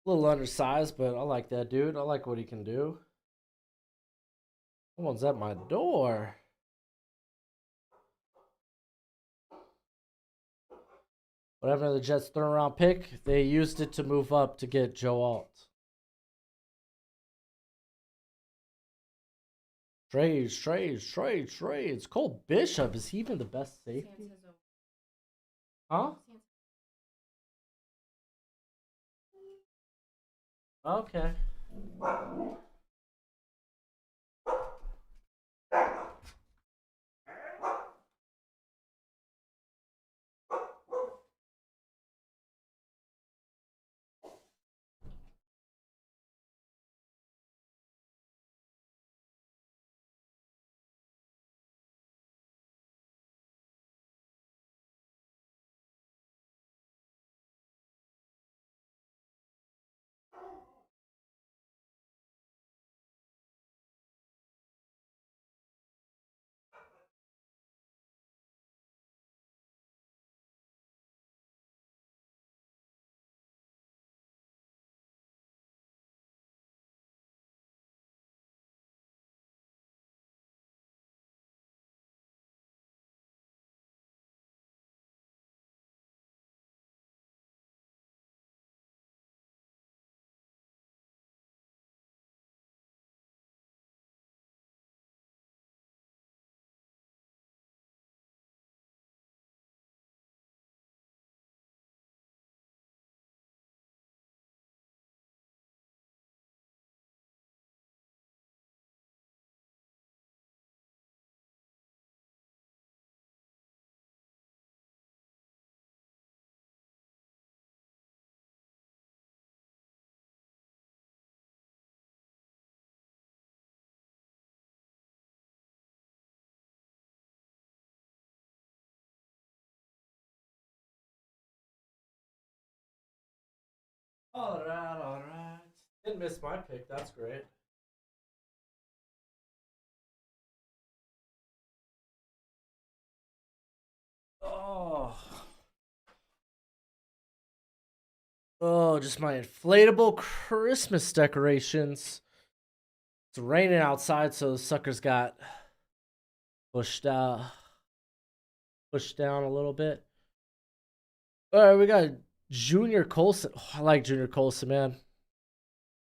S1: A little undersized, but I like that dude. I like what he can do. Someone's at my door. Whatever the Jets third round pick, they used it to move up to get Joe Alt. Trades. Cole Bishop, is he even the best safety? Huh? Okay. All right. Didn't miss my pick. That's great. Oh. Oh, just my inflatable Christmas decorations. It's raining outside, so the suckers got pushed pushed down a little bit. All right, we got Junior Colson. Oh, I like Junior Colson, man.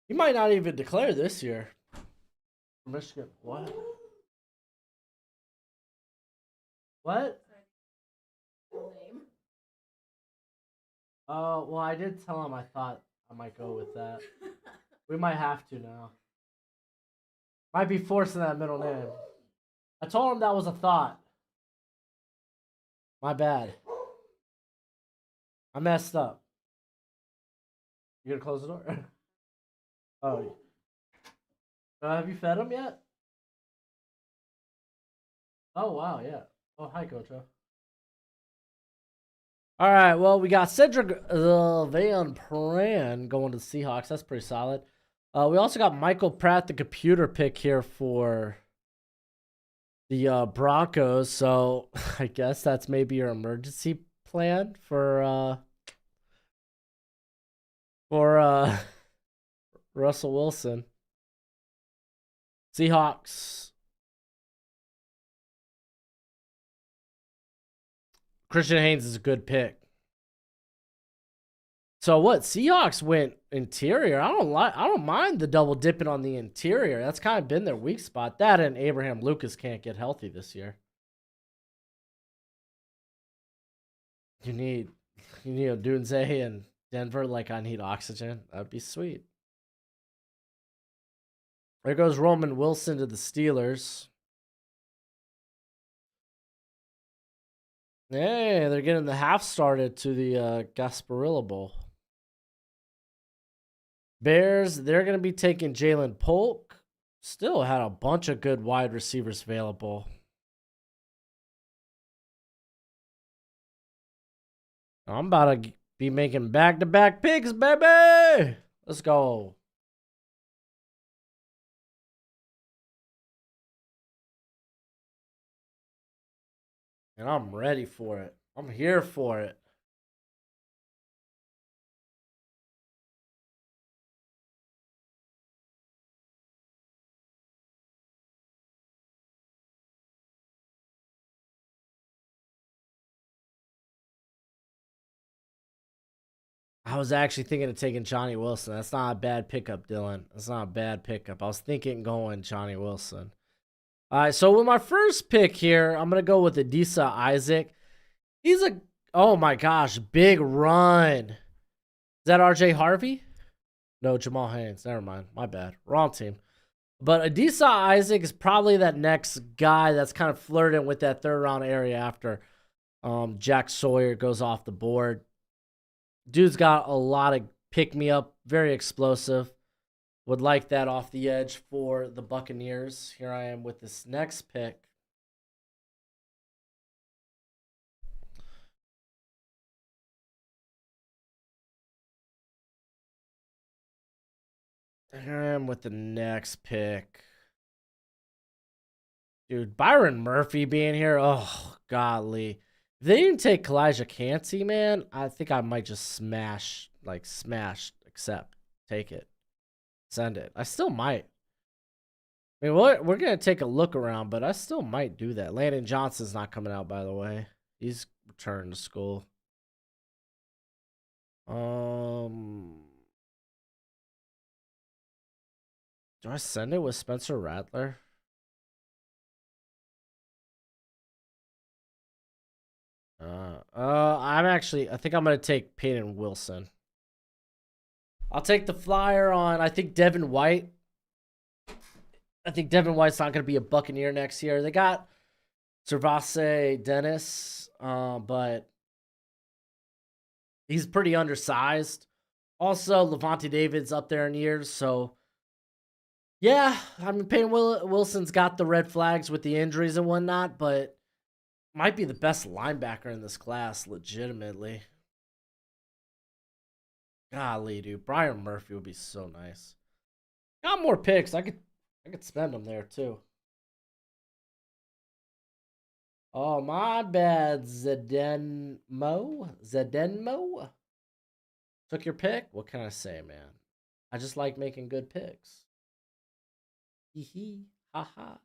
S1: He might not even declare this year. Michigan. What? What? Oh, well, I did tell him I thought I might go with that. We might have to now. Might be forcing that middle name. I told him that was a thought. My bad. I messed up. You gonna close the door? Oh. Have you fed him yet? Oh, wow, yeah. Oh, hi, Coach. All right, well, we got Cedric Van Pran going to the Seahawks. That's pretty solid. We also got Michael Pratt, the computer pick here for the Broncos. So I guess that's maybe your emergency plan for Russell Wilson. Seahawks. Christian Haynes is a good pick. So what? Seahawks went interior. I don't mind the double dipping on the interior. That's kind of been their weak spot. That and Abraham Lucas can't get healthy this year. You need a Dunze in Denver like I need oxygen. That'd be sweet. There goes Roman Wilson to the Steelers. Hey, they're getting the half started to the Gasparilla Bowl. Bears, they're going to be taking Jalen Polk. Still had a bunch of good wide receivers available. I'm about to be making back-to-back picks, baby. Let's go. And I'm ready for it. I'm here for it. I was actually thinking of taking Johnny Wilson. That's not a bad pickup, Dylan. That's not a bad pickup. I was thinking going Johnny Wilson. All right, so with my first pick here, I'm going to go with Adisa Isaac. He's oh my gosh, big run. Is that RJ Harvey? No, Jamal Haynes. Never mind. My bad. Wrong team. But Adisa Isaac is probably that next guy that's kind of flirting with that third round area after Jack Sawyer goes off the board. Dude's got a lot of pick me up, very explosive. Would like that off the edge for the Buccaneers. Here I am with this next pick. Here I am with the next pick. Dude, Byron Murphy being here. Oh, golly. If they didn't take Kalijah Cansey, man, I think I might just smash, accept, take it, send it. I still might. I mean, we're going to take a look around, but I still might do that. Landon Johnson's not coming out, by the way. He's returned to school. Do I send it with Spencer Rattler? I think I'm going to take Peyton Wilson. I'll take the flyer on, I think, Devin White. I think Devin White's not going to be a Buccaneer next year. They got Servase Dennis, but he's pretty undersized. Also, Levante David's up there in years, so yeah, I mean, Peyton Wilson's got the red flags with the injuries and whatnot, but might be the best linebacker in this class, legitimately. Golly, dude, Brian Murphy would be so nice. Got more picks. I could spend them there too. Oh, my bad, Zedenmo. Took your pick? What can I say, man? I just like making good picks. Hee hee, ha ha.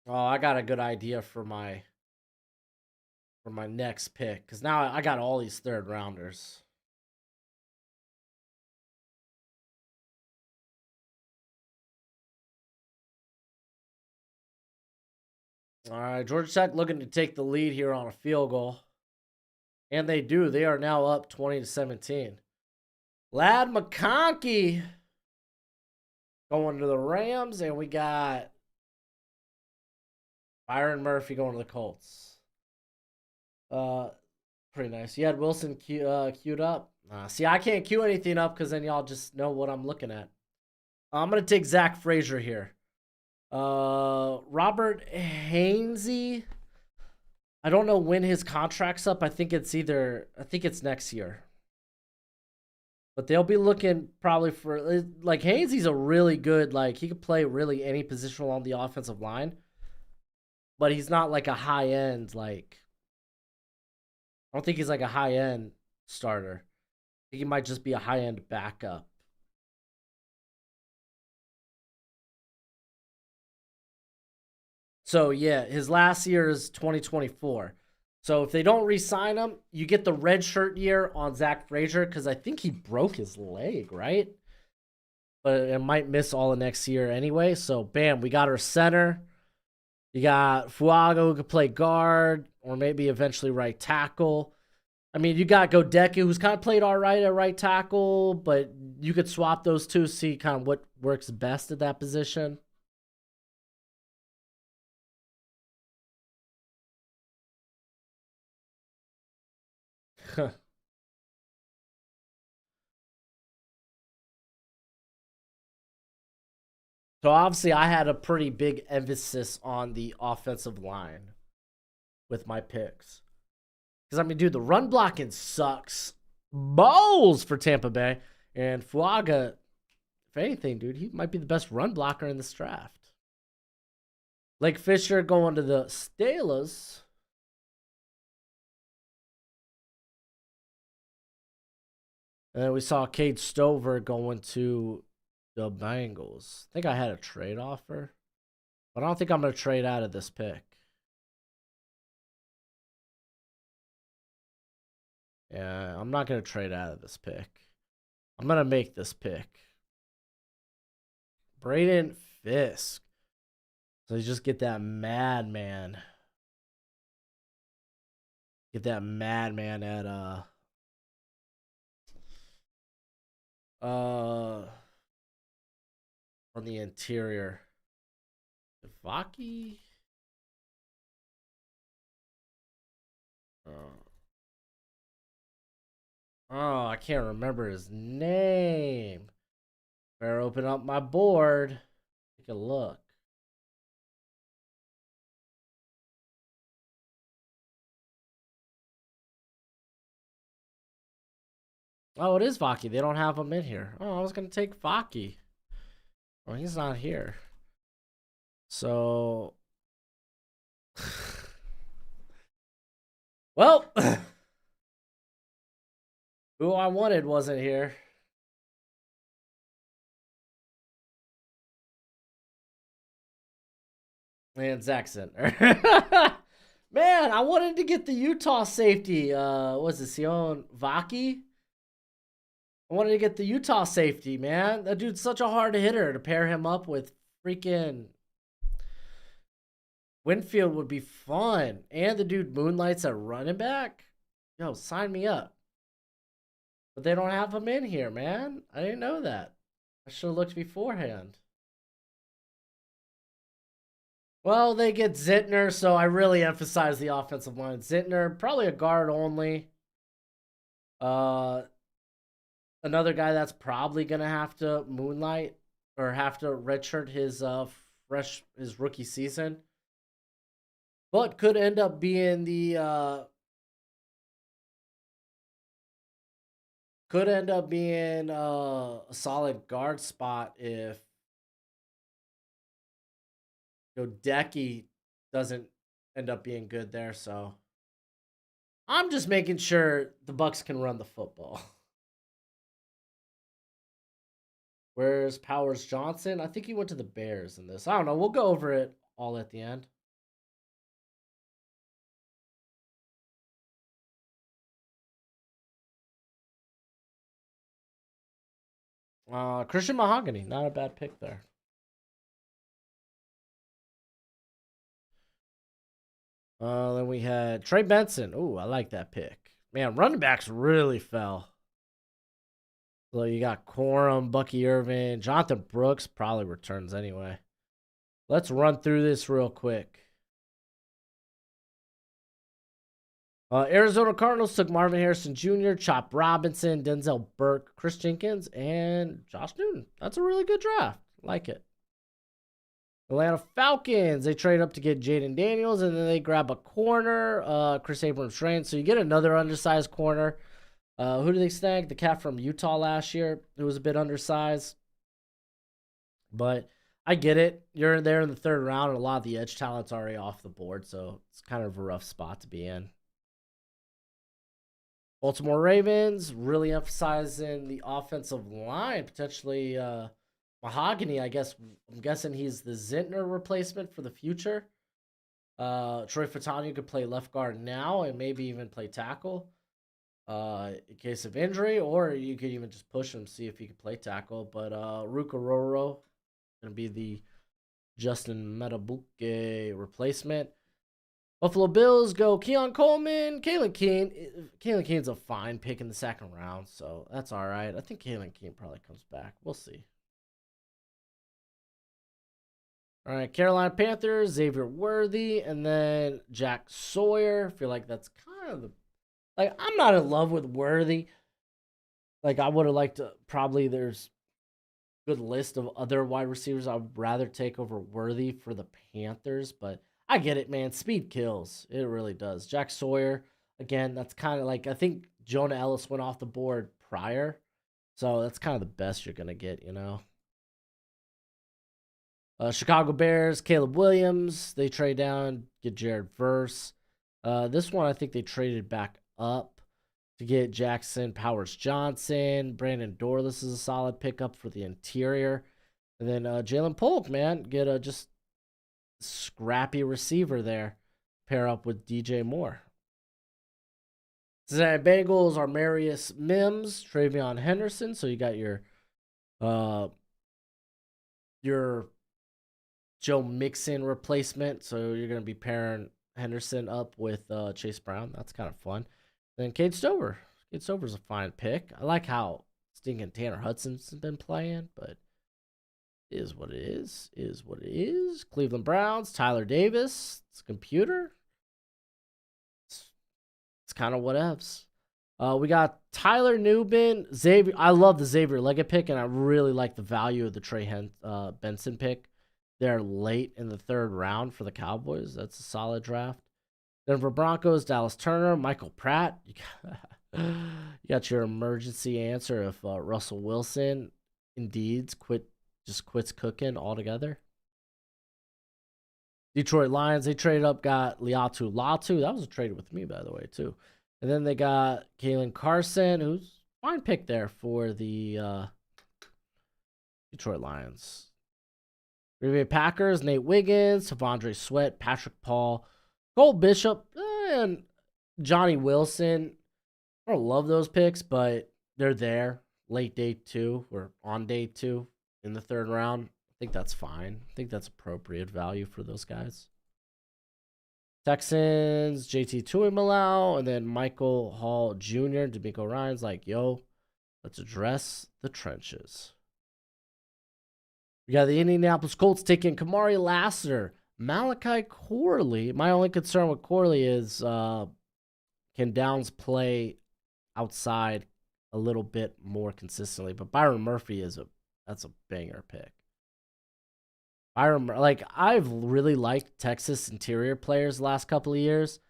S1: Oh, I got a good idea for my next pick, because now I got all these third rounders. All right, Georgia Tech looking to take the lead here on a field goal. And they do. They are now up 20-17. Lad McConkey going to the Rams, and we got Byron Murphy going to the Colts. Pretty nice. You had Wilson queued up. See, I can't queue anything up because then y'all just know what I'm looking at. I'm going to take Zach Frazier here. Robert Hainsey. I don't know when his contract's up. I think it's next year. But they'll be looking probably for like Hainsey's a really good, like he could play really any position along the offensive line, but he's not like a high end like I don't think he's like a high end starter. I think he might just be a high end backup. So yeah, his last year is 2024. So if they don't re-sign him, you get the red shirt year on Zach Frazier because I think he broke his leg, right? But it might miss all of next year anyway. So bam, we got our center. You got Fuaga who could play guard or maybe eventually right tackle. I mean, you got Godecki who's kind of played all right at right tackle, but you could swap those two, see kind of what works best at that position. So obviously, I had a pretty big emphasis on the offensive line with my picks. Because, I mean, dude, the run blocking sucks balls for Tampa Bay. And Fuaga, if anything, dude, he might be the best run blocker in this draft. Lake Fisher going to the Steelers. And we saw Cade Stover going to the Bengals. I think I had a trade offer, but I don't think I'm going to trade out of this pick. Yeah, I'm not going to trade out of this pick. I'm going to make this pick. Braden Fisk. So you just get that madman. Get that madman at on the interior. Vaki? Oh, I can't remember his name. Better open up my board. Take a look. Oh, it is Vaki. They don't have him in here. Oh, I was going to take Vaki. Well, he's not here. So, well, who I wanted wasn't here. And Zach Sentner. Man, I wanted to get the Utah safety. Was it Sion Vaki? I wanted to get the Utah safety, man. That dude's such a hard hitter. To pair him up with freaking Winfield would be fun. And the dude moonlights at running back. Yo, sign me up. But they don't have him in here, man. I didn't know that. I should have looked beforehand. Well, they get Zentner, so I really emphasize the offensive line. Zentner, probably a guard only. Another guy that's probably gonna have to moonlight or have to redshirt his his rookie season, but could end up being the a solid guard spot if Godecki doesn't end up being good there. So I'm just making sure the Bucks can run the football. Where's Powers Johnson? I think he went to the Bears in this. I don't know. We'll go over it all at the end. Christian Mahogany, not a bad pick there. Then we had Trey Benson. Ooh, I like that pick. Man, running backs really fell. So you got Corum, Bucky Irvin, Jonathan Brooks probably returns anyway. Let's run through this real quick. Arizona Cardinals took Marvin Harrison Jr., Chop Robinson, Denzel Burke, Chris Jenkins, and Josh Newton. That's a really good draft. Like it. Atlanta Falcons, they trade up to get Jaden Daniels, and then they grab a corner, Chris Abrams-Strain. So you get another undersized corner. Who do they snag? The cat from Utah last year, who was a bit undersized. But I get it. You're there in the third round, and a lot of the edge talent's already off the board, so it's kind of a rough spot to be in. Baltimore Ravens really emphasizing the offensive line, potentially Mahogany. I guess I'm guessing he's the Zentner replacement for the future. Troy Fatanu could play left guard now and maybe even play tackle in case of injury, or you could even just push him, see if he could play tackle. But Ruka Roro going to be the Justin Metabuke replacement. Buffalo Bills go Keon Coleman, Kalen Keene. Kalen Keene's a fine pick in the second round, so that's all right. I think Kalen Keene probably comes back. We'll see. All right, Carolina Panthers, Xavier Worthy, and then Jack Sawyer. I feel like that's kind of the... Like, I'm not in love with Worthy. Like, I would have liked to... Probably there's good list of other wide receivers I would rather take over Worthy for the Panthers, but I get it, man. Speed kills. It really does. Jack Sawyer, again, that's kind of like... I think Jonah Ellis went off the board prior, so that's kind of the best you're going to get, you know? Chicago Bears, Caleb Williams. They trade down, get Jared Verse. This one, I think they traded back up to get Jackson Powers Johnson. Brandon Dorless is a solid pickup for the interior. And then Jalen Polk, man. Get a just scrappy receiver there. Pair up with DJ Moore. Cincinnati Bengals are Marius Mims, Travion Henderson. So you got your Joe Mixon replacement. So you're going to be pairing Henderson up with Chase Brown. That's kind of fun. Then Cade Stover. Cade Stover's a fine pick. I like how stinking Tanner Hudson's been playing, but is what it is. Is what it is. Cleveland Browns, Tyler Davis. It's a computer. It's kind of whatevs. We got Tyler Newbin, Xavier. I love the Xavier Leggett pick, and I really like the value of the Trey Benson pick. They're late in the third round for the Cowboys. That's a solid draft. Denver Broncos, Dallas Turner, Michael Pratt. You got your emergency answer if Russell Wilson indeed quits cooking altogether. Detroit Lions, they traded up, got Liatu Latu. That was a trade with me, by the way, too. And then they got Kalen Carson, who's a fine pick there for the Detroit Lions. Green Bay Packers, Nate Wiggins, Savondre Sweat, Patrick Paul, Cole Bishop, and Johnny Wilson. I don't love those picks, but they're there. Late day 2 or on day 2 in the third round. I think that's fine. I think that's appropriate value for those guys. Texans, JT Tuimalau, and then Michael Hall Jr. D'Amico Ryan's like, yo, let's address the trenches. We got the Indianapolis Colts taking Kamari Lassiter, Malachi Corley. My only concern with Corley is can Downs play outside a little bit more consistently? But Byron Murphy that's a banger pick. I've really liked Texas interior players the last couple of years.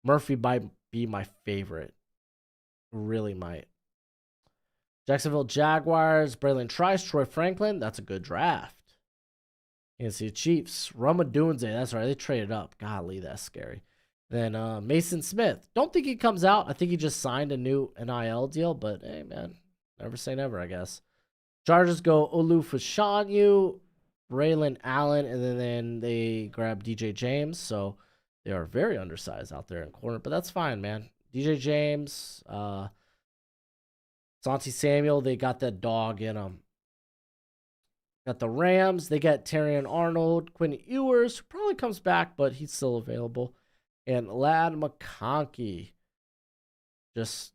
S1: Murphy might be my favorite. Really might. Jacksonville Jaguars, Braylon Trice, Troy Franklin. That's a good draft. Kansas City Chiefs, Roma Dunze. That's right. They traded up. Golly, that's scary. Then Mason Smith. Don't think he comes out. I think he just signed a new NIL deal. But, hey, man, never say never, I guess. Chargers go Olu Fashanu, Braylon Allen, and then they grab DJ James. So they are very undersized out there in corner. But that's fine, man. DJ James, Santi Samuel, they got that dog in them. Got the Rams. They got Terrion Arnold, Quinn Ewers, who probably comes back, but he's still available. And Lad McConkey. Just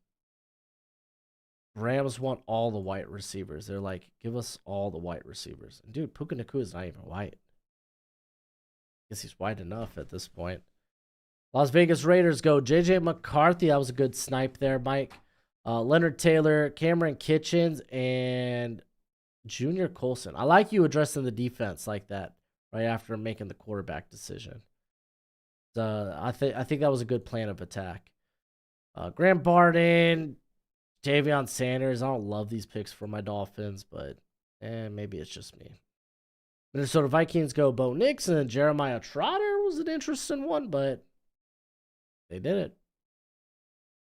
S1: Rams want all the white receivers. They're like, give us all the white receivers. And dude, Puka Nacua is not even white. I guess he's white enough at this point. Las Vegas Raiders go J.J. McCarthy. That was a good snipe there, Mike. Leonard Taylor, Cameron Kitchens, and Junior Colson. I like you addressing the defense like that, right after making the quarterback decision. I think that was a good plan of attack. Graham Barden, Davion Sanders. I don't love these picks for my Dolphins, but maybe it's just me. Minnesota Vikings go Bo Nix, and then Jeremiah Trotter was an interesting one, but they did it.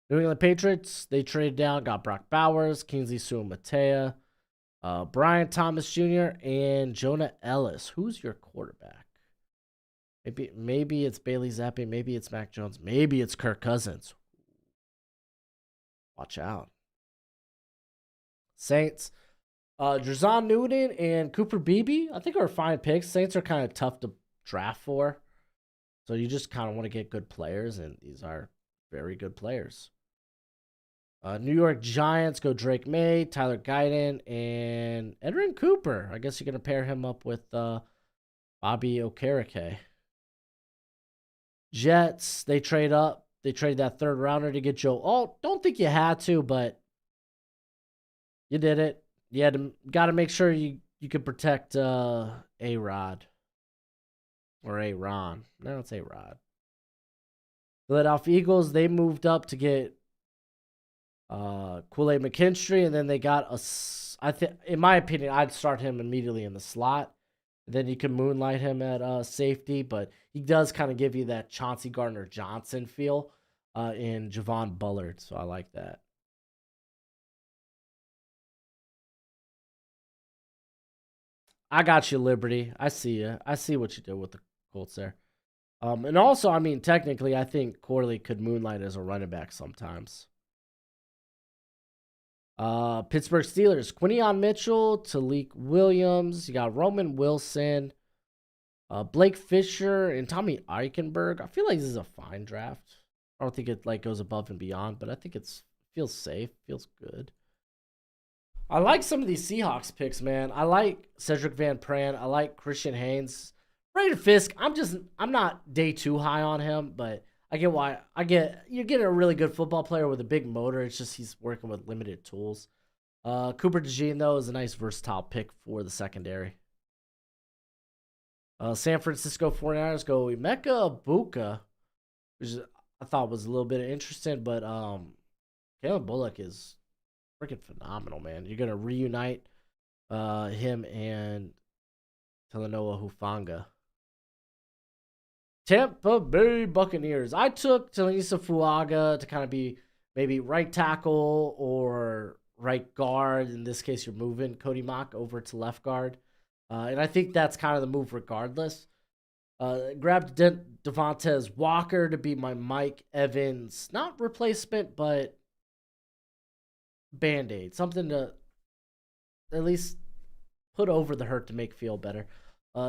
S1: New England Patriots, they traded down, got Brock Bowers, Kingsley Suamatea, Brian Thomas Jr., and Jonah Ellis. Who's your quarterback? Maybe it's Bailey Zappi, maybe it's Mac Jones, maybe it's Kirk Cousins. Watch out. Saints, Drazon Newton and Cooper Beebe, I think are fine picks. Saints are kind of tough to draft for. So you just kind of want to get good players, and these are very good players. New York Giants go Drake May, Tyler Guyton, and Edwin Cooper. I guess you're going to pair him up with Bobby Okereke. Jets, they trade up. They trade that third rounder to get Joe Alt. Don't think you had to, but you did it. You had to, got to make sure you could protect A-Rod. Or A-Ron. No, it's A-Rod. Philadelphia Eagles, they moved up to get Kool-Aid McKinstry, and then they got in my opinion, I'd start him immediately in the slot. Then you can moonlight him at safety, but he does kind of give you that Chauncey Gardner-Johnson feel in Javon Bullard, so I like that. I got you, Liberty. I see you. I see what you did with the Colts there. And also, I mean, technically, I think Corley could moonlight as a running back sometimes. Pittsburgh Steelers, Quinion Mitchell, Talik Williams. You got Roman Wilson, Blake Fisher, and Tommy Eichenberg. I feel like this is a fine draft. I don't think it goes above and beyond, but I think feels safe, feels good. I like some of these Seahawks picks, man. I like Cedric Van Pran. I like Christian Haynes. Braden Fisk, I'm not day too high on him, but I get why. You're getting a really good football player with a big motor. It's just he's working with limited tools. Cooper DeJean, though, is a nice versatile pick for the secondary. San Francisco 49ers go Emeka Ibuka, which I thought was a little bit interesting, but Caleb Bullock is freaking phenomenal, man. You're going to reunite him and Talanoa Hufanga. Tampa Bay Buccaneers. I took Talisa Fuaga to kind of be maybe right tackle or right guard. In this case, you're moving Cody Mock over to left guard. And I think that's kind of the move regardless. Grabbed Devontae Walker to be my Mike Evans, not replacement, but Band-Aid. Something to at least put over the hurt to make feel better.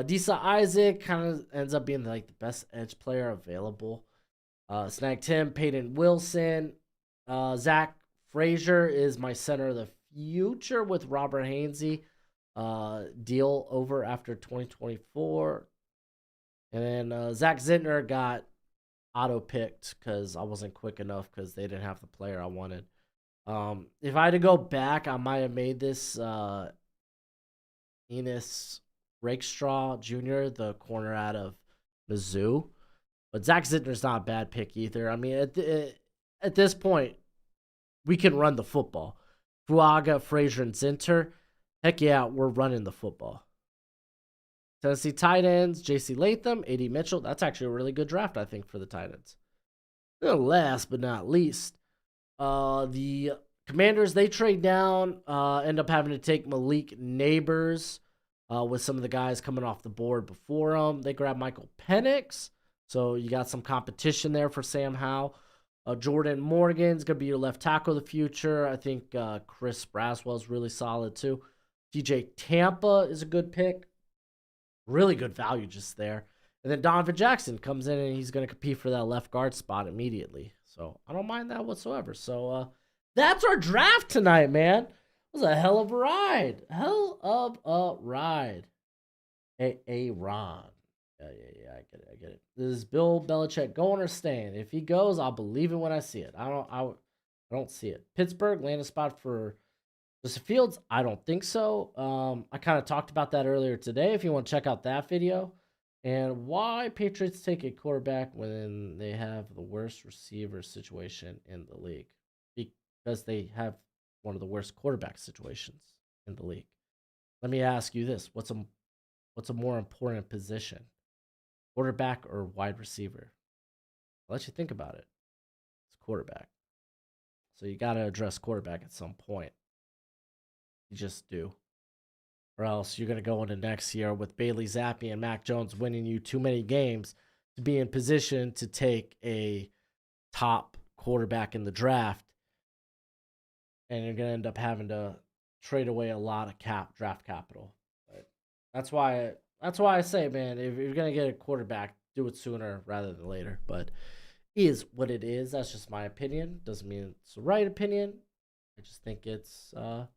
S1: Disa Isaac kind of ends up being like the best edge player available. Snagged him. Peyton Wilson. Zach Frazier is my center of the future with Robert Hainsey. Deal over after 2024. And then Zach Zentner got auto-picked because I wasn't quick enough because they didn't have the player I wanted. If I had to go back, I might have made this Enos Rakestraw Jr., the corner out of Mizzou. But Zach Zentner's not a bad pick either. I mean, at this point, we can run the football. Fuaga, Frazier, and Zenter, heck yeah, we're running the football. Tennessee tight ends, J.C. Latham, A.D. Mitchell. That's actually a really good draft, I think, for the tight ends. And last but not least, the Commanders, they trade down, end up having to take Malik Neighbors with some of the guys coming off the board before them. They grab Michael Penix, so you got some competition there for Sam Howell. Jordan Morgan's going to be your left tackle of the future. I think Chris Braswell's really solid too. DJ Tampa is a good pick. Really good value just there. And then Donovan Jackson comes in and he's going to compete for that left guard spot immediately. So I don't mind that whatsoever. So that's our draft tonight, man. It was a hell of a ride. Hell of a ride. A Ron. Yeah, I get it. This is Bill Belichick going or staying. If he goes, I'll believe it when I see it. I don't see it. Pittsburgh, landing spot for Justin Fields? I don't think so. I kind of talked about that earlier today. If you want to check out that video. And why Patriots take a quarterback when they have the worst receiver situation in the league? Because they have one of the worst quarterback situations in the league. Let me ask you this: what's a more important position, quarterback or wide receiver? I'll let you think about it. It's quarterback. So you got to address quarterback at some point. You just do. Or else you're going to go into next year with Bailey Zappi and Mac Jones winning you too many games to be in position to take a top quarterback in the draft. And you're going to end up having to trade away a lot of draft capital. But that's why I say, man, if you're going to get a quarterback, do it sooner rather than later. But is what it is. That's just my opinion. Doesn't mean it's the right opinion. I just think it's a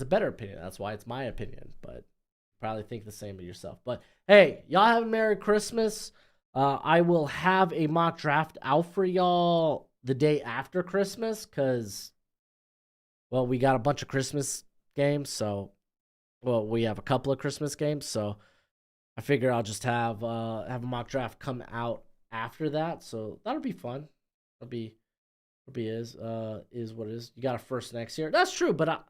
S1: better opinion. That's why it's my opinion. But you probably think the same of yourself. But hey, y'all have a Merry Christmas. I will have a mock draft out for y'all the day after Christmas because, well, we got a bunch of Christmas games. So, well, we have a couple of Christmas games. So I figure I'll just have a mock draft come out after that. So that'll be fun. It'll be is what it is. You got a first next year. That's true, but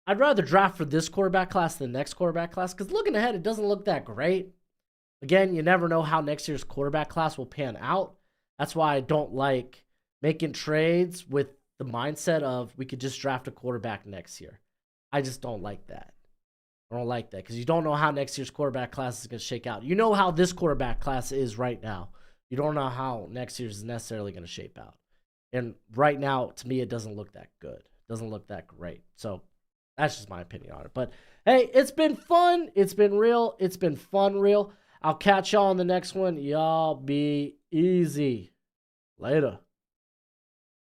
S1: I'd rather draft for this quarterback class than the next quarterback class because looking ahead, it doesn't look that great. Again, you never know how next year's quarterback class will pan out. That's why I don't like making trades with the mindset of we could just draft a quarterback next year. I just don't like that. I don't like that because you don't know how next year's quarterback class is going to shake out. You know how this quarterback class is right now. You don't know how next year's is necessarily going to shape out. And right now, to me, it doesn't look that good. It doesn't look that great. So that's just my opinion on it. But hey, it's been fun. It's been real. It's been fun, real. I'll catch y'all on the next one. Y'all be easy. Later.